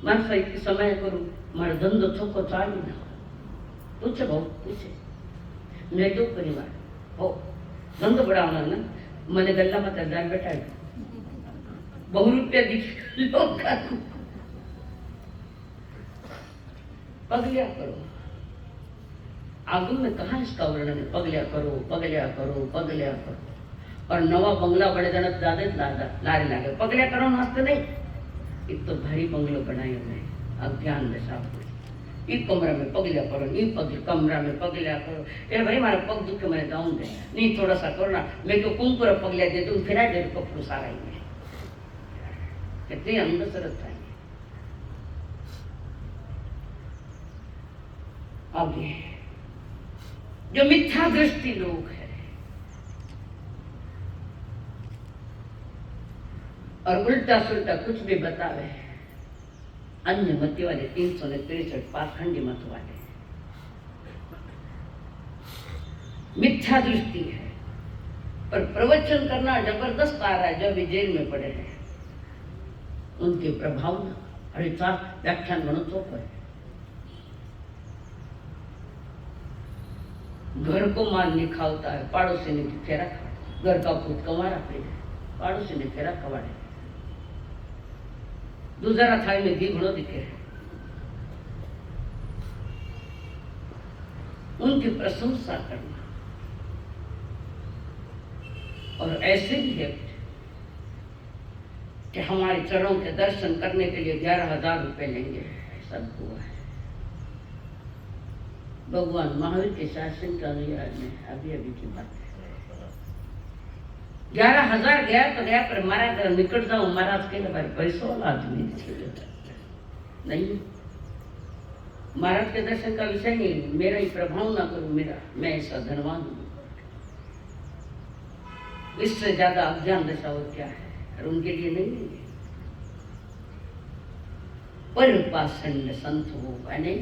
मैं सही समय करूं मारे धंधो छोको चाली ना पूछे भाऊ पूछे मैं तो परिवार हो धंधो बढ़ाना ना मैंने गल्ला मत जान बैठा बहु रुपया दिख लोग पगलिया करो आगम में कहा इसका वर्णन है पगलिया करो पगलिया करो पगलिया करो और नवा बंगला बड़े जनक ज्यादा लारे लागे पगलिया करो नाश्ते नहीं एक तो भारी बंगलो बनाए हुए अज्ञान दशा ई कमरा में पगलिया करो ई कमरा में पगलिया करो ए भाई मारा पग दुख के मैंने जाऊं दे नहीं थोड़ा सा करो ना मैं तो कुंकुर पगलिया दे दूं फिर दे कपड़ू सारा ही में कितनी अंदर सरत है आगे जो मिथ्या दृष्टि लोग है और उल्टा सुल्टा कुछ भी बतावे अन्य मत वाले 363 पाखंडी मत वाले मिथ्या दृष्टि है पर प्रवचन करना जबरदस्त आ रहा है जब वे जेल में पड़े हैं उनके प्रभाव अरे 4 व्याख्यान गणोत्सव पर घर को माल नहीं खाता है पड़ोसी ने फेरा खा घर का भूत कमारा पे पड़ोसी ने फेरा कवाड़े दूसरा थाई में घी घड़ो दिखे उनकी प्रशंसा करना और ऐसे भी है कि हमारे चरणों के दर्शन करने के लिए 11,000 रुपए लेंगे सब हुआ है भगवान महावीर के शासन का अनुयायी में अभी अभी की बात है 11,000 गया तो गया पर महाराज अगर निकट जाऊं महाराज के लिए पैसों वाला आदमी नहीं महाराज के दर्शन का विषय नहीं मेरा ही प्रभाव ना करूं मेरा मैं ऐसा धनवान हूं इससे ज्यादा अज्ञान दशा और क्या है और उनके लिए नहीं है पर पाषंड संत हो नहीं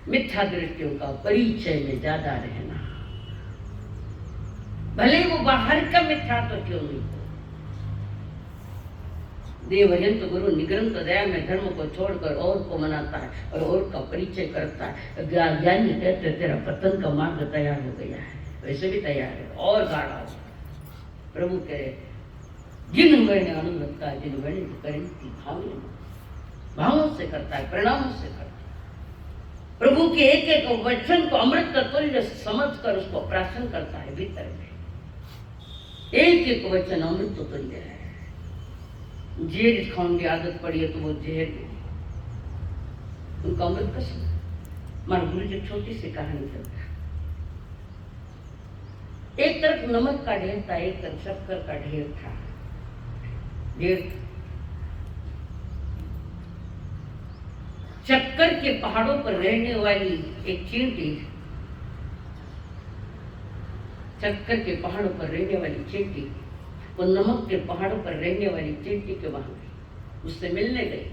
मिथ्या दृष्टियों का परिचय में ज्यादा रहना भले वो बाहर का मिथ्या तो क्यों नहीं हो देवयंत गुरु निग्रंथ दया में धर्म को छोड़कर और को मनाता है और का परिचय करता है ज्ञानी कहते तेरा पतन का मार्ग तैयार हो गया है वैसे भी तैयार है और गाढ़ा हो प्रभु कहे जिन मैंने अनुभव का जिन मैंने करें भावों से करता है परिणामों से करता है प्रभु के एक एक वचन को अमृत का तुल्य समझकर उसको प्राशन करता है भीतर में एक एक वचन अमृत तो तुल्य है जेर खाने की आदत पड़ी है तो वो जहर उनका अमृत कसम हमारे गुरु जी छोटी सी कहानी करता एक तरफ नमक का ढेर था एक तरफ शक्कर का ढेर था ढेर शक्कर के पहाड़ों पर रहने वाली एक चींटी शक्कर के पहाड़ों पर रहने वाली चींटी वो नमक के पहाड़ों पर रहने वाली चींटी के वहां गई उससे मिलने गई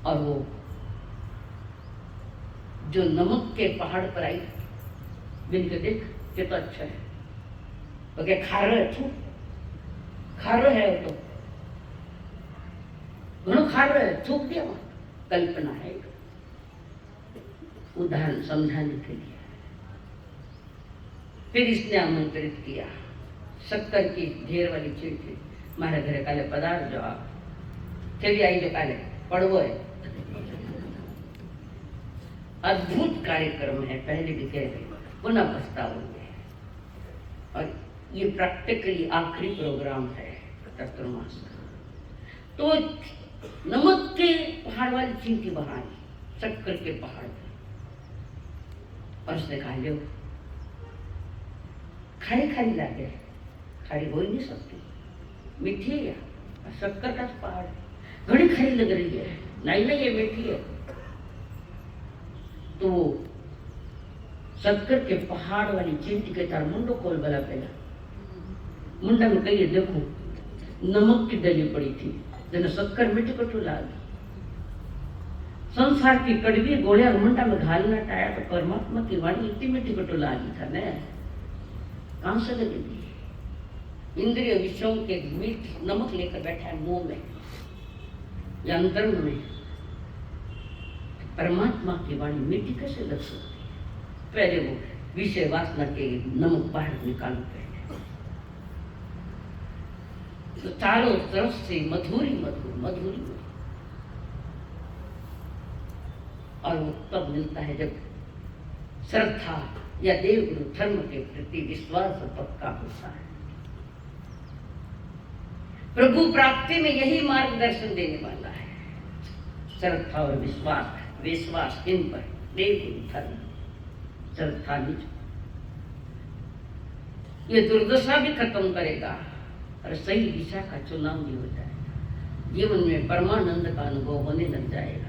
और वो जो नमक के पहाड़ पर आई बिन के देख ये तो अच्छा है तो क्या खा रहे है खा रहे है तो दोनों खा रहे थूक दिया वहां कल्पना है उदाहरण समझाने के लिए फिर इसने आमंत्रित किया शक्कर की ढेर वाली चींटी मारे घरे काले पदार्थ जो भी आई जो काले पड़वो है अद्भुत कार्यक्रम है पहले भी कह रहे पुनः पछताओगे और ये प्रैक्टिकली आखिरी प्रोग्राम है चतुर्मास का तो नमक के पहाड़ वाली चींटी बहाई शक्कर के पहाड़ और उसने खा लियो खारी खारी लागे खारी हो ही नहीं सकती मीठी है शक्कर का पहाड़ घड़ी खारी लग रही है नहीं नहीं ये मीठी है तो शक्कर के पहाड़ वाली चींटी के तार मुंडो खोल बला पहला मुंडा में कहिए देखो नमक की डली पड़ी थी जन शक्कर मीठी कटू लागी संसार की कड़वी गोलियां मुंडा में घालना टाया तो परमात्मा की वाणी इतनी मीठी कटोला ली था न, कहां से लगेगी? इंद्रिय विषयों के मीठ नमक लेकर बैठा है मुंह में या अंतरंग में, परमात्मा की वाणी मीठी कैसे लग सकती है? पहले वो विषय वासना के नमक बाहर निकालो पहले, तो चारों तरफ से मधुरी मधुर मधुरी, और वो तब मिलता है जब श्रद्धा या देवगुरु धर्म के प्रति विश्वास पक्का होता है। प्रभु प्राप्ति में यही मार्गदर्शन देने वाला है, श्रद्धा और विश्वास। विश्वास इन पर, देवगुरु धर्म, श्रद्धा निज, ये दुर्दशा भी खत्म करेगा और सही दिशा का चुनाव भी हो जाएगा। जीवन में परमानंद का अनुभव होने लग जाएगा।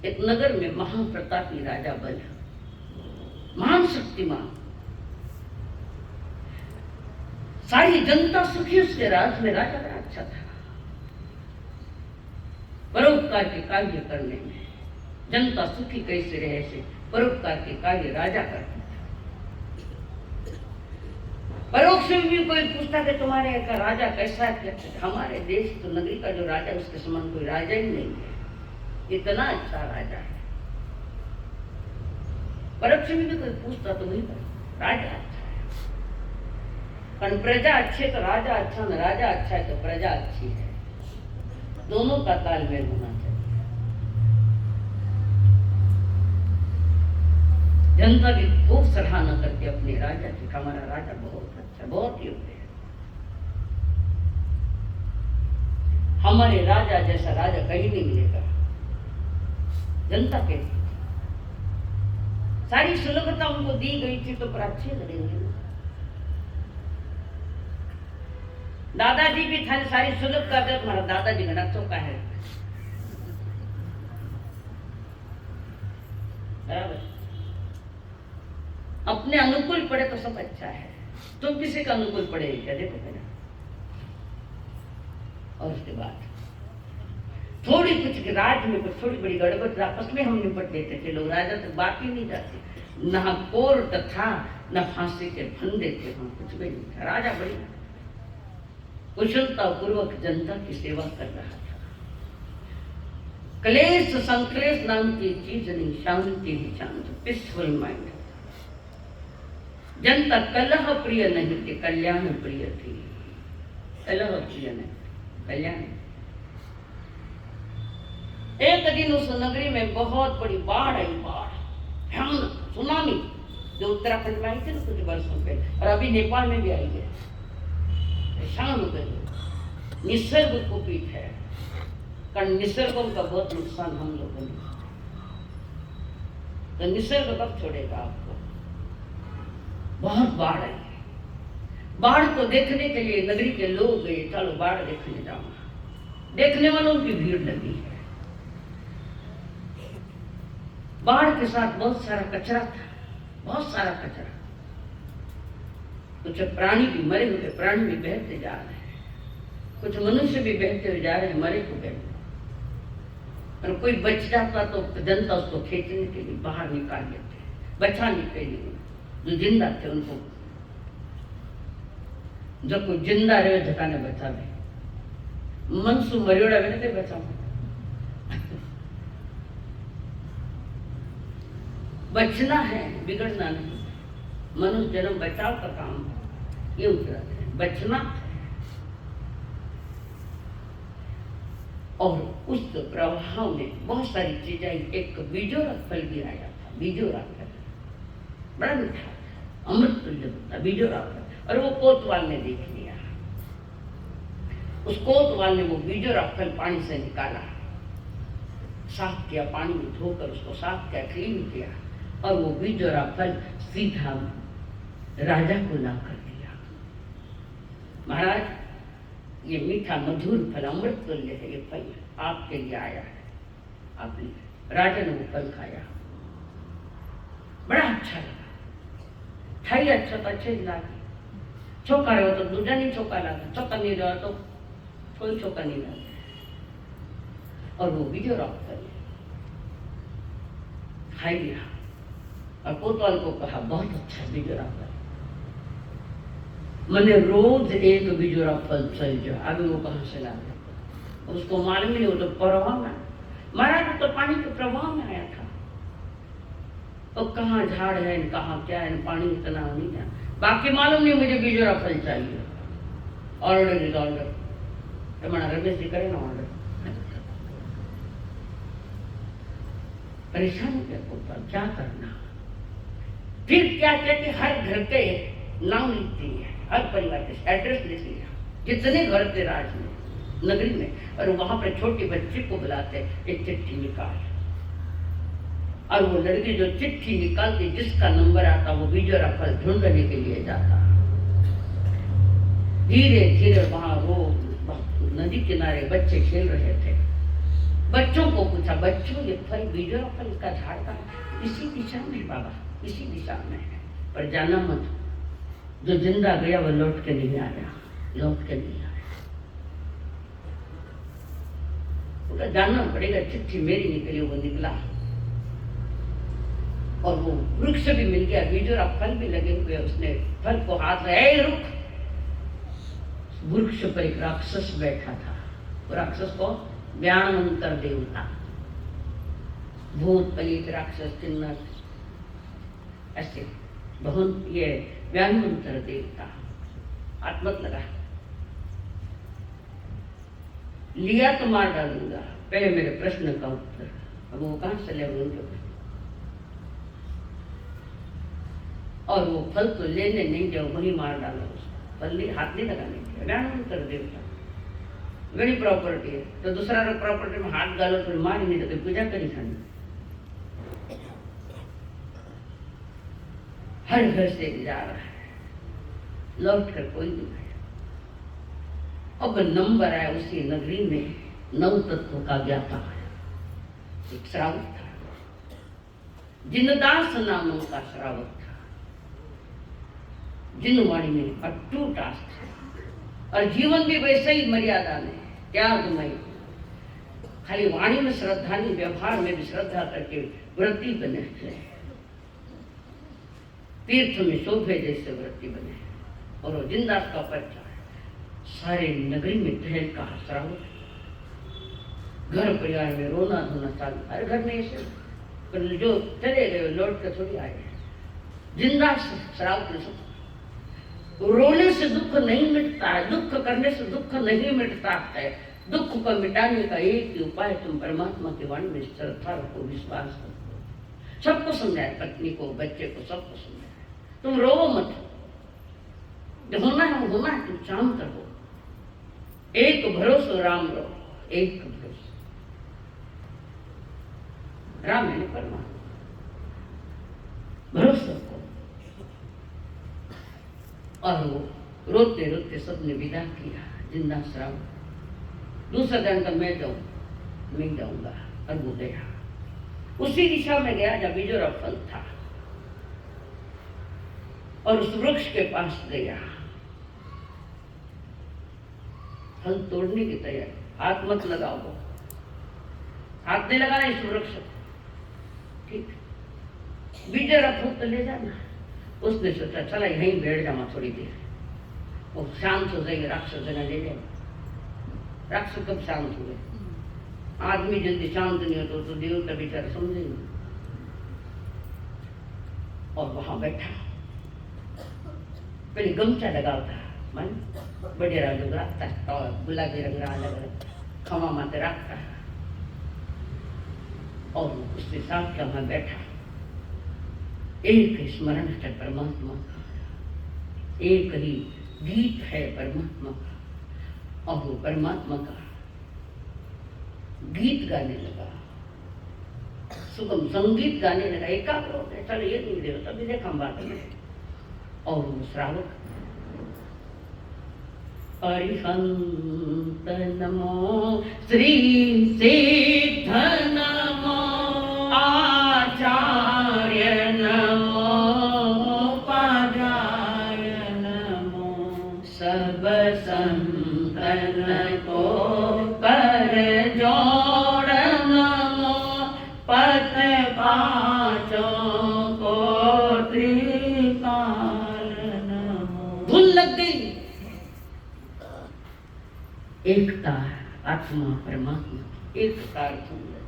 एक नगर में महाप्रतापी राजा बल, महान शक्तिमान, सारी जनता सुखी उसके राज में। राजा बड़ा अच्छा था, परोपकार के कार्य करने में। जनता सुखी कैसे रहे ऐसे परोपकार के कार्य राजा करता था। परोक्ष में भी कोई पूछता कि तुम्हारे का राजा कैसा है? हमारे देश तो नगरी का जो राजा उसके समान कोई राजा ही नहीं है, इतना अच्छा राजा है। परोक्ष में भी कोई पूछता तो वही राजा अच्छा है, पर प्रजा अच्छी तो राजा अच्छा, न राजा अच्छा है तो प्रजा अच्छी है। दोनों का तालमेल होना चाहिए। जनता भी खूब सराहना करती अपने राजा की, हमारा राजा बहुत अच्छा, बहुत योग्य है। हमारे राजा जैसा राजा कहीं नहीं मिलेगा। जनता के सारी सुलभता उनको दी गई थी तो पर अच्छे लगेंगे। दादाजी भी था, सारी सुलभ कर दे, तुम्हारा दादाजी घना चौका है, बराबर। अपने अनुकूल पड़े तो सब अच्छा है, तुम किसी का अनुकूल पड़े क्या? देखो मेरा। और उसके बाद थोड़ी कुछ राज में कुछ थोड़ी बड़ी गड़बड़ आपस में हम निपट देते थे लोग, राजा तक बात ही नहीं जाती। न कोर्ट था, न फांसी के फंदे थे, वहां कुछ भी नहीं था। राजा बड़ी कुशलता पूर्वक जनता की सेवा कर रहा था। क्लेश संक्लेश नाम की चीज नहीं, शांति ही शांत, पीसफुल माइंड। जनता कलह प्रिय नहीं थी, कल्याण प्रिय थी। कलह प्रिय नहीं, कल्याण। एक दिन उस नगरी में बहुत बड़ी बाढ़ आई, बाढ़, भयानक सुनामी, जो उत्तराखंड में आई थी ना कुछ वर्षों पहले, और अभी नेपाल में भी आई है। परेशान हो गए, निसर्ग कुपित है, कारण निसर्गों का बहुत नुकसान हम लोगों ने। तो निसर्ग कब छोड़ेगा आपको? बहुत बाढ़ आई है। बाढ़ को देखने के लिए नगरी के लोग गए, चलो बाढ़ देखने जाऊंगा। देखने वालों की भीड़ लगी है। बाढ़ के साथ बहुत सारा कचरा था, बहुत सारा कचरा। कुछ प्राणी भी मरे हुए, प्राणी भी बहते जा रहे हैं, कुछ मनुष्य भी बहते हुए जा रहे हैं, मरे को बहते। और कोई बच जाता तो जनता उसको खींचने के लिए बाहर निकाल लेते, बचाने के लिए। जो जिंदा थे उनको, जब कोई जिंदा रहे झकाने बचा ले, मनसू मरियोड़ा मैंने तो बचा। बचना है, बिगड़ना नहीं। मनुष्य जन्म बचाव का काम ये उतरा है, बचना है। और उस प्रभाव में बहुत सारी चीजें, एक बीजोरा फल भी आया था, बीजोरा फल बड़ा मीठा, अमृत तुल्य होता बीजोरा फल। और वो कोतवाल ने देख लिया, उस कोतवाल ने वो बीजोरा फल पानी से निकाला, साफ किया, पानी में धोकर उसको साफ किया, क्लीन किया, और वो बीजोरा फल सीधा राजा को ला कर दिया। महाराज, ये मीठा मधुर फल अमृत तुल्य है, ये फल आपके लिए आया है, आपने। राजा ने वो फल खाया, बड़ा अच्छा लगा, खाई अच्छा तो अच्छे लगे। चौका रहो तो दूजा नहीं चौका लगा, चौका नहीं रहा तो कोई चौका नहीं लगा। और वो बीजोरापफल खाई लिया और कोतवाल को कहा बहुत अच्छा बीजोरापफल। मैंने रोज एक बीजोरापफल चल जाए, अभी वो कहाँ से ला गया उसको मालूम नहीं, वो तो प्रवाह में महाराज तो पानी के प्रवाह में आया था। और कहाँ झाड़ है कहाँ क्या है, पानी इतना नहीं था, बाकी मालूम नहीं, मुझे बीजोरापफल चाहिए। ऑर्डर इज ऑर्डर, तुम्हारा रमेश जी करे ना ऑर्डर। परेशान हो गया कोतवाल, क्या करना। फिर क्या कहते, हर घर पे नाम लिखती है, हर परिवार के एड्रेस लिख लिया, कितने घर थे राज में नगरी में, और वहां पर छोटे बच्चे को बुलाते, एक चिट्ठी निकाल। और वो लड़की जो चिट्ठी निकालती, जिसका नंबर आता, वो बीजोरापफल ढूंढने के लिए जाता। धीरे धीरे वहां वो नदी किनारे बच्चे खेल रहे थे। बच्चों को पूछा, बच्चों ये फल बीजोरापफल का झाड़ का इसी दिशा में बाबा, इसी दिशा में है, पर जाना मत, जो जिंदा गया वो लौट के नहीं आया, लौट के नहीं आया। उसका जानना पड़ेगा, चिट्ठी मेरी निकली, वो निकला और वो वृक्ष भी मिल गया, बीजोरापफल भी लगे हुए, उसने फल को हाथ लगाया, रुक। वृक्ष पर एक राक्षस बैठा था, वो राक्षस को ज्ञानवंतर देवता, भूत प्रेत राक्षस किन्नर ऐसे बहुत, ये ज्ञानवंतर देवता हाथ मत लगा, लिया तो मार डालूंगा, पहले मेरे प्रश्न का उत्तर। अब वो कहां से ले उनके, और वो फल तो लेने नहीं जाओ, वही मार डालो उसको, फल हाथ नहीं लगाने दिया। ज्ञानवंतर देवता बड़ी प्रॉपर्टी है, तो दूसरा प्रॉपर्टी में हाथ डालो तो मार ही नहीं देते, पूजा करी खानी। हर घर से जा रहा है, लौट कर कोई नहीं आया। अब नंबर आया, उसी नगरी में 9 तत्वों का ज्ञाता है, एक श्रावक था, जिनदास नामों का श्रावक था, जिनवाणी में अटूट आस्था, और जीवन भी वैसे ही मर्यादा में त्यागमय, खाली वाणी में श्रद्धा नहीं, व्यवहार में भी श्रद्धा करके व्रती बने थे, तीर्थ में शोभे जैसे व्रती बने। और वो जिनदास का परिचय सारे नगरी में टहलता श्रावक, घर परिवार में रोना धोना चालू, हर घर में ऐसे, पर जो चले गए लौट कर थोड़ी आए। जिनदास श्रावक ने रोने से दुख नहीं मिटता है, दुख करने से दुख नहीं मिटता है, दुख को मिटाने का एक ही उपाय, तुम परमात्मा की वाणी में श्रद्धा रखो, विश्वास रखो। सबको समझाए, पत्नी को, बच्चे को, सबको समझाए, तुम रो मत, जो होना है वो होना है, तुम शांत रहो, एक भरोसा राम रहो, एक भरोसा राम है परमात्मा, भरोसा को। और वो रोते रोते सबने विदा किया, जिंदा श्रावक। दूसरा दिन का मैं जाऊंगा, और वो गया, उसी दिशा में गया जब बीजोरापफल था, और उस वृक्ष के पास गया, फल तोड़ने की तैयारी, हाथ मत लगाओ, हाथ नहीं लगाना इस वृक्ष, ठीक, बीजोरापफल तो ले जाना। उसने सोचा चला यहीं बैठ जाऊंगा थोड़ी देर, वो शांत हो जाएंगे, राक्षस जगह ले जाए। राक्षस कब शांत हुए, आदमी जल्दी शांत नहीं होता तो देवता बेचारा समझेंगे। और वहां बैठा, पहले गमछा लगाता मन बड़े रंग रखता, और गुलाबी रंग अलग अलग खमा माते रखता, और उसके साथ वहां बैठा, एक स्मरण है परमात्मा का, एक ही गीत है परमात्मा का, और वो परमात्मा का गीत गाने लगा, सुगम संगीत गाने लगा, एकाग्र हो गया। चलो ये नहीं देव तभी देखा बात में। और वो श्रावक अरिहंत नमो, श्री सिद्ध नमो, आचार्य नमो, पादाय नमो, सब संतन को कर जोड़ एक तार आत्मा परमात्मा, एक तार सुंदर,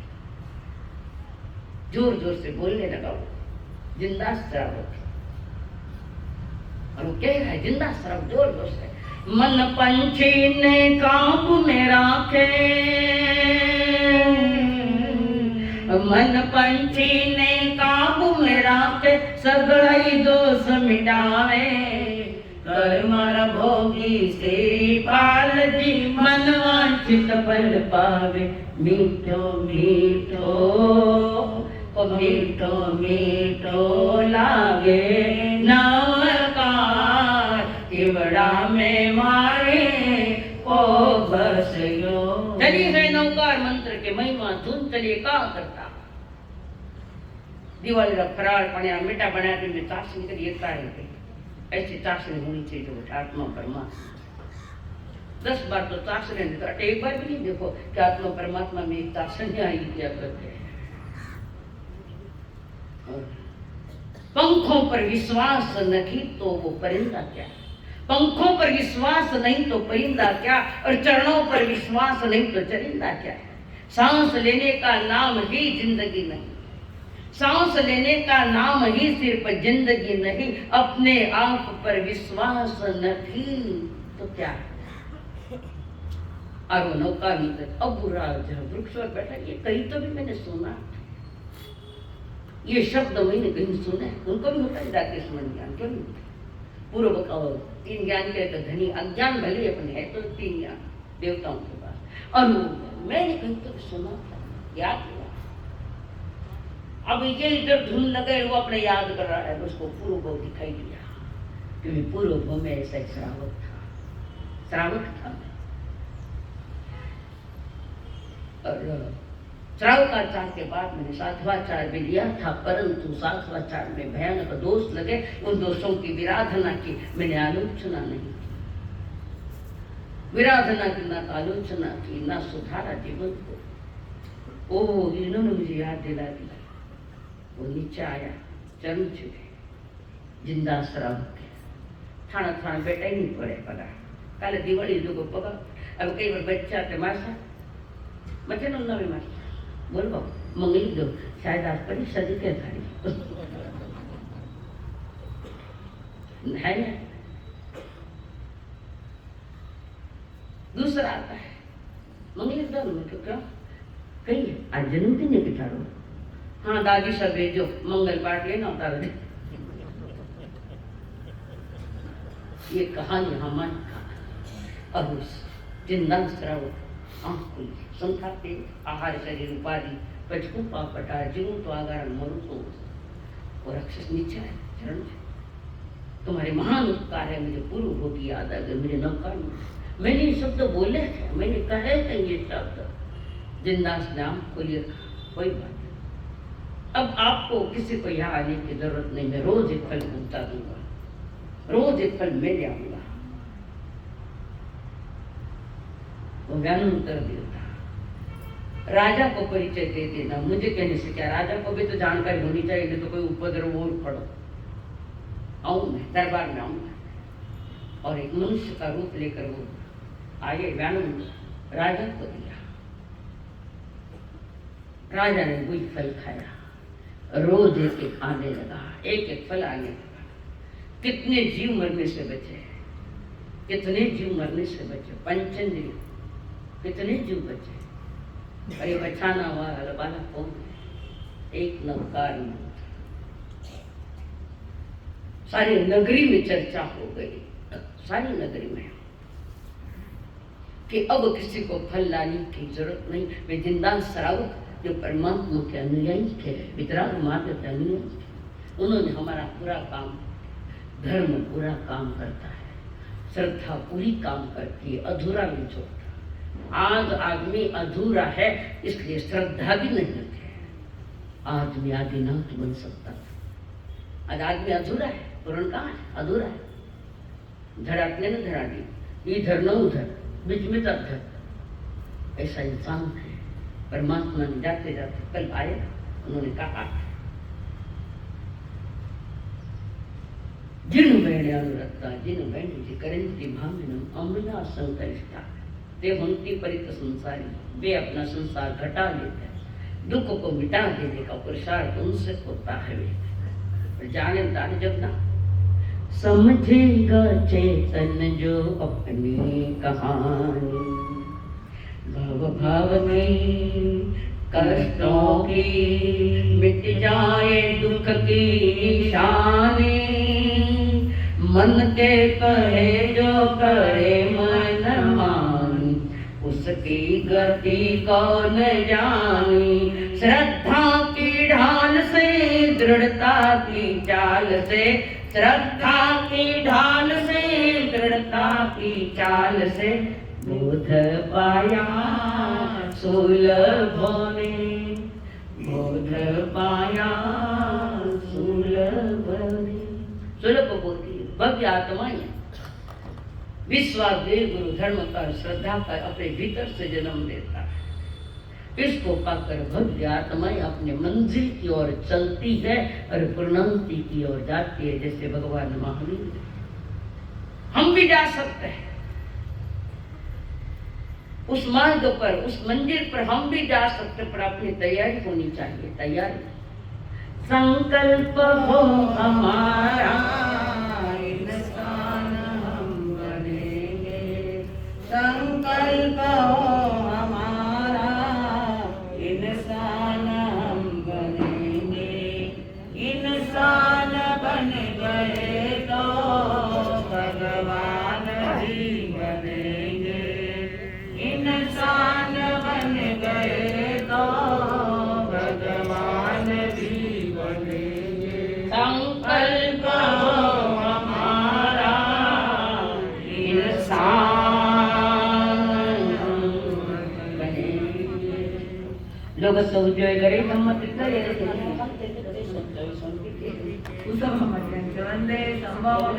जोर जोर से बोलने लगा वो जिंदा श्रावक, और वो कह रहा है जिंदा श्रावक जोर जोर से, मन पंछी ने काबू में राखे, मन पंछी ने काबू में राखे, सगळई दोष मिटावे, कर मारा भोगी श्री पाल जी, मन वांछित फल पावे, मीठो मीठो ओ मीठो मीठो लागे नवकार, केवड़ा में मारे को बसयो। चलिए है नवकार मंत्र के महिमा धुन, चलिए का करता दिवाली का फरार पड़ा मीठा बना के मैं चाशनी करिए है, ऐसी चाशनी होनी चाहिए जो आत्मा परमात्मा। 10 बार तो चाशनी नहीं, एक बार भी नहीं देखो कि आत्मा परमात्मा में एक चाशनी आई क्या करते हैं। पंखों पर विश्वास नहीं तो वो परिंदा क्या, पंखों पर विश्वास नहीं तो परिंदा क्या, और चरणों पर विश्वास नहीं तो चरिंदा क्या। सांस लेने का नाम ही जिंदगी नहीं, सांस लेने का नाम ही सिर्फ जिंदगी नहीं, अपने आप पर विश्वास नहीं तो क्या। और वो नौका अब बुरा वृक्ष पर बैठा, ये कहीं तो भी मैंने सुना, ये शब्द मैंने कहीं सुने, उनको भी होता है राकेश मन ज्ञान, क्यों नहीं? पूर्व बताओ 3 ज्ञान के तो धनी, अज्ञान भले अपने है तो 3 ज्ञान देवताओं के पास, और मैंने कहीं तो सुना था, याद हुआ। अब ये इधर धुन लगे, वो अपने याद कर रहा है, उसको पूर्व को दिखाई दिया, क्योंकि पूर्व भव में ऐसा श्रावक था, श्रावक था। और श्रावकाचार के बाद मैंने साधवाचार भी लिया था, परंतु साधवाचार में भयानक दोष लगे, उन दोषों की विराधना की मैंने आलोचना नहीं की, विराधना की ना आलोचना की, ना सुधारा जीवन को। ओ इन्होंने मुझे याद दिला दिया, वो नीचे आया, चरण चुके, जिंदा श्रावक थाना थाना बेटा ही नहीं पड़े पगा, काले दिवाली लोग पगा, अब कई बार बच्चा के मासा बच्चे नन्ना भी मासा बोल बाबू मंगली दो, शायद आज पड़ी सदी के थारी है ना। दूसरा आता है मंगली दो में तो क्या कही आज जन्मदिन है बिठारो, हाँ दादी सब भेजो मंगल पाठ लेना उतार दे। ये कहानी हमारी का अब जिंदा श्रावक आंख खुली, संखाते आहार शरीर उपाधि पचकू पापटा जीवू तो आगार मरु तो, और राक्षस नीचे आए चरण में, तुम्हारे महान उपकार है, मुझे पूर्व भोगी याद आ गए, मुझे नौकार मैंने ये शब्द बोले थे, मैंने कहे थे ये शब्द, जिंदास नाम खोलिए कोई बात। अब आपको किसी को यहाँ आने की जरूरत नहीं, मैं रोज एक फल पूछता दूंगा, रोज एक फल मैं ले आऊंगा। वो व्यानुत्तर देता, राजा को परिचय दे देना, मुझे कहने से क्या, राजा को भी तो जानकारी होनी चाहिए, नहीं तो कोई उपद्रव और पड़ो। आऊं मैं दरबार में आऊंगा, और एक मनुष्य का रूप लेकर वो आगे व्यानुत्तर राजा को दिया, राजा ने वही फल खाया, रोज एक एक आने लगा, एक एक फल आने लगा। कितने जीव मरने से बचे, कितने जीव मरने से बचे, पंचेंद्रिय कितने जीव बचे, अरे बचाना वाला बालक कौन है, एक नवकार मंत्र। सारी नगरी में चर्चा हो गई, सारी नगरी में, कि अब किसी को फल लाने की जरूरत नहीं, वे जिंदा श्रावक जो परमात्मा के अनुयायी थे, वितराग मार्ग के अनुयायी थे, उन्होंने हमारा पूरा काम, धर्म पूरा काम करता है, श्रद्धा पूरी काम करती है, अधूरा नहीं छोड़ता। आज आदमी अधूरा है, इसलिए श्रद्धा भी नहीं रखे, आदमी आदिनाथ बन सकता था, आज आदमी अधूरा है, पूर्ण कहाँ है, अधूरा है, धड़ाकने न धड़ा दी, इधर न उधर, बीच में तब धर, ऐसा इंसान है। परमात्मा ने जाते जाते कल आए, उन्होंने कहा जिन बहने अनुरक्ता जिन बहने जी करेंती भामिनम अमृता संकरिष्ठा, ते होती परित संसारी, वे अपना संसार घटा लेते हैं, दुख को मिटा देने का पुरुषार्थ उनसे होता है। वे जाने दान जब ना समझेगा चेतन जो अपनी कहानी, भव भाव में कष्टों की मिट जाए दुख की निशानी, मन के कहे जो करे मन मानी, उसकी गति कौन जानी। श्रद्धा की ढाल से दृढ़ता की चाल से, श्रद्धा की ढाल से दृढ़ता की चाल से, बोध पाया सुलभ ने, बोध पाया सुलभ ने। सुलभ बोधी भव्य आत्माएं विश्वास देव गुरु धर्म का श्रद्धा का अपने भीतर से जन्म देता है। इसको पाकर भव्य आत्माएं अपने मंजिल की ओर चलती है और पूर्णांति की ओर जाती है। जैसे भगवान महावीर, हम भी जा सकते हैं उस मार्ग पर, उस मंजिल पर हम भी जा सकते, पर अपनी तैयारी होनी चाहिए। तैयारी संकल्प हो हमारा, इंसान हम बनेंगे। संकल्प हो हमारा, इंसान हम बनेंगे। इंसान बन गए तो भगवान भी बनेंगे। इंसान बन गए तो भगवान भी बनेंगे। संकल्प हो हमारा, इंसान बनेंगे। लोग सब जो करे सम्मत करे, सब हम वंदे संभव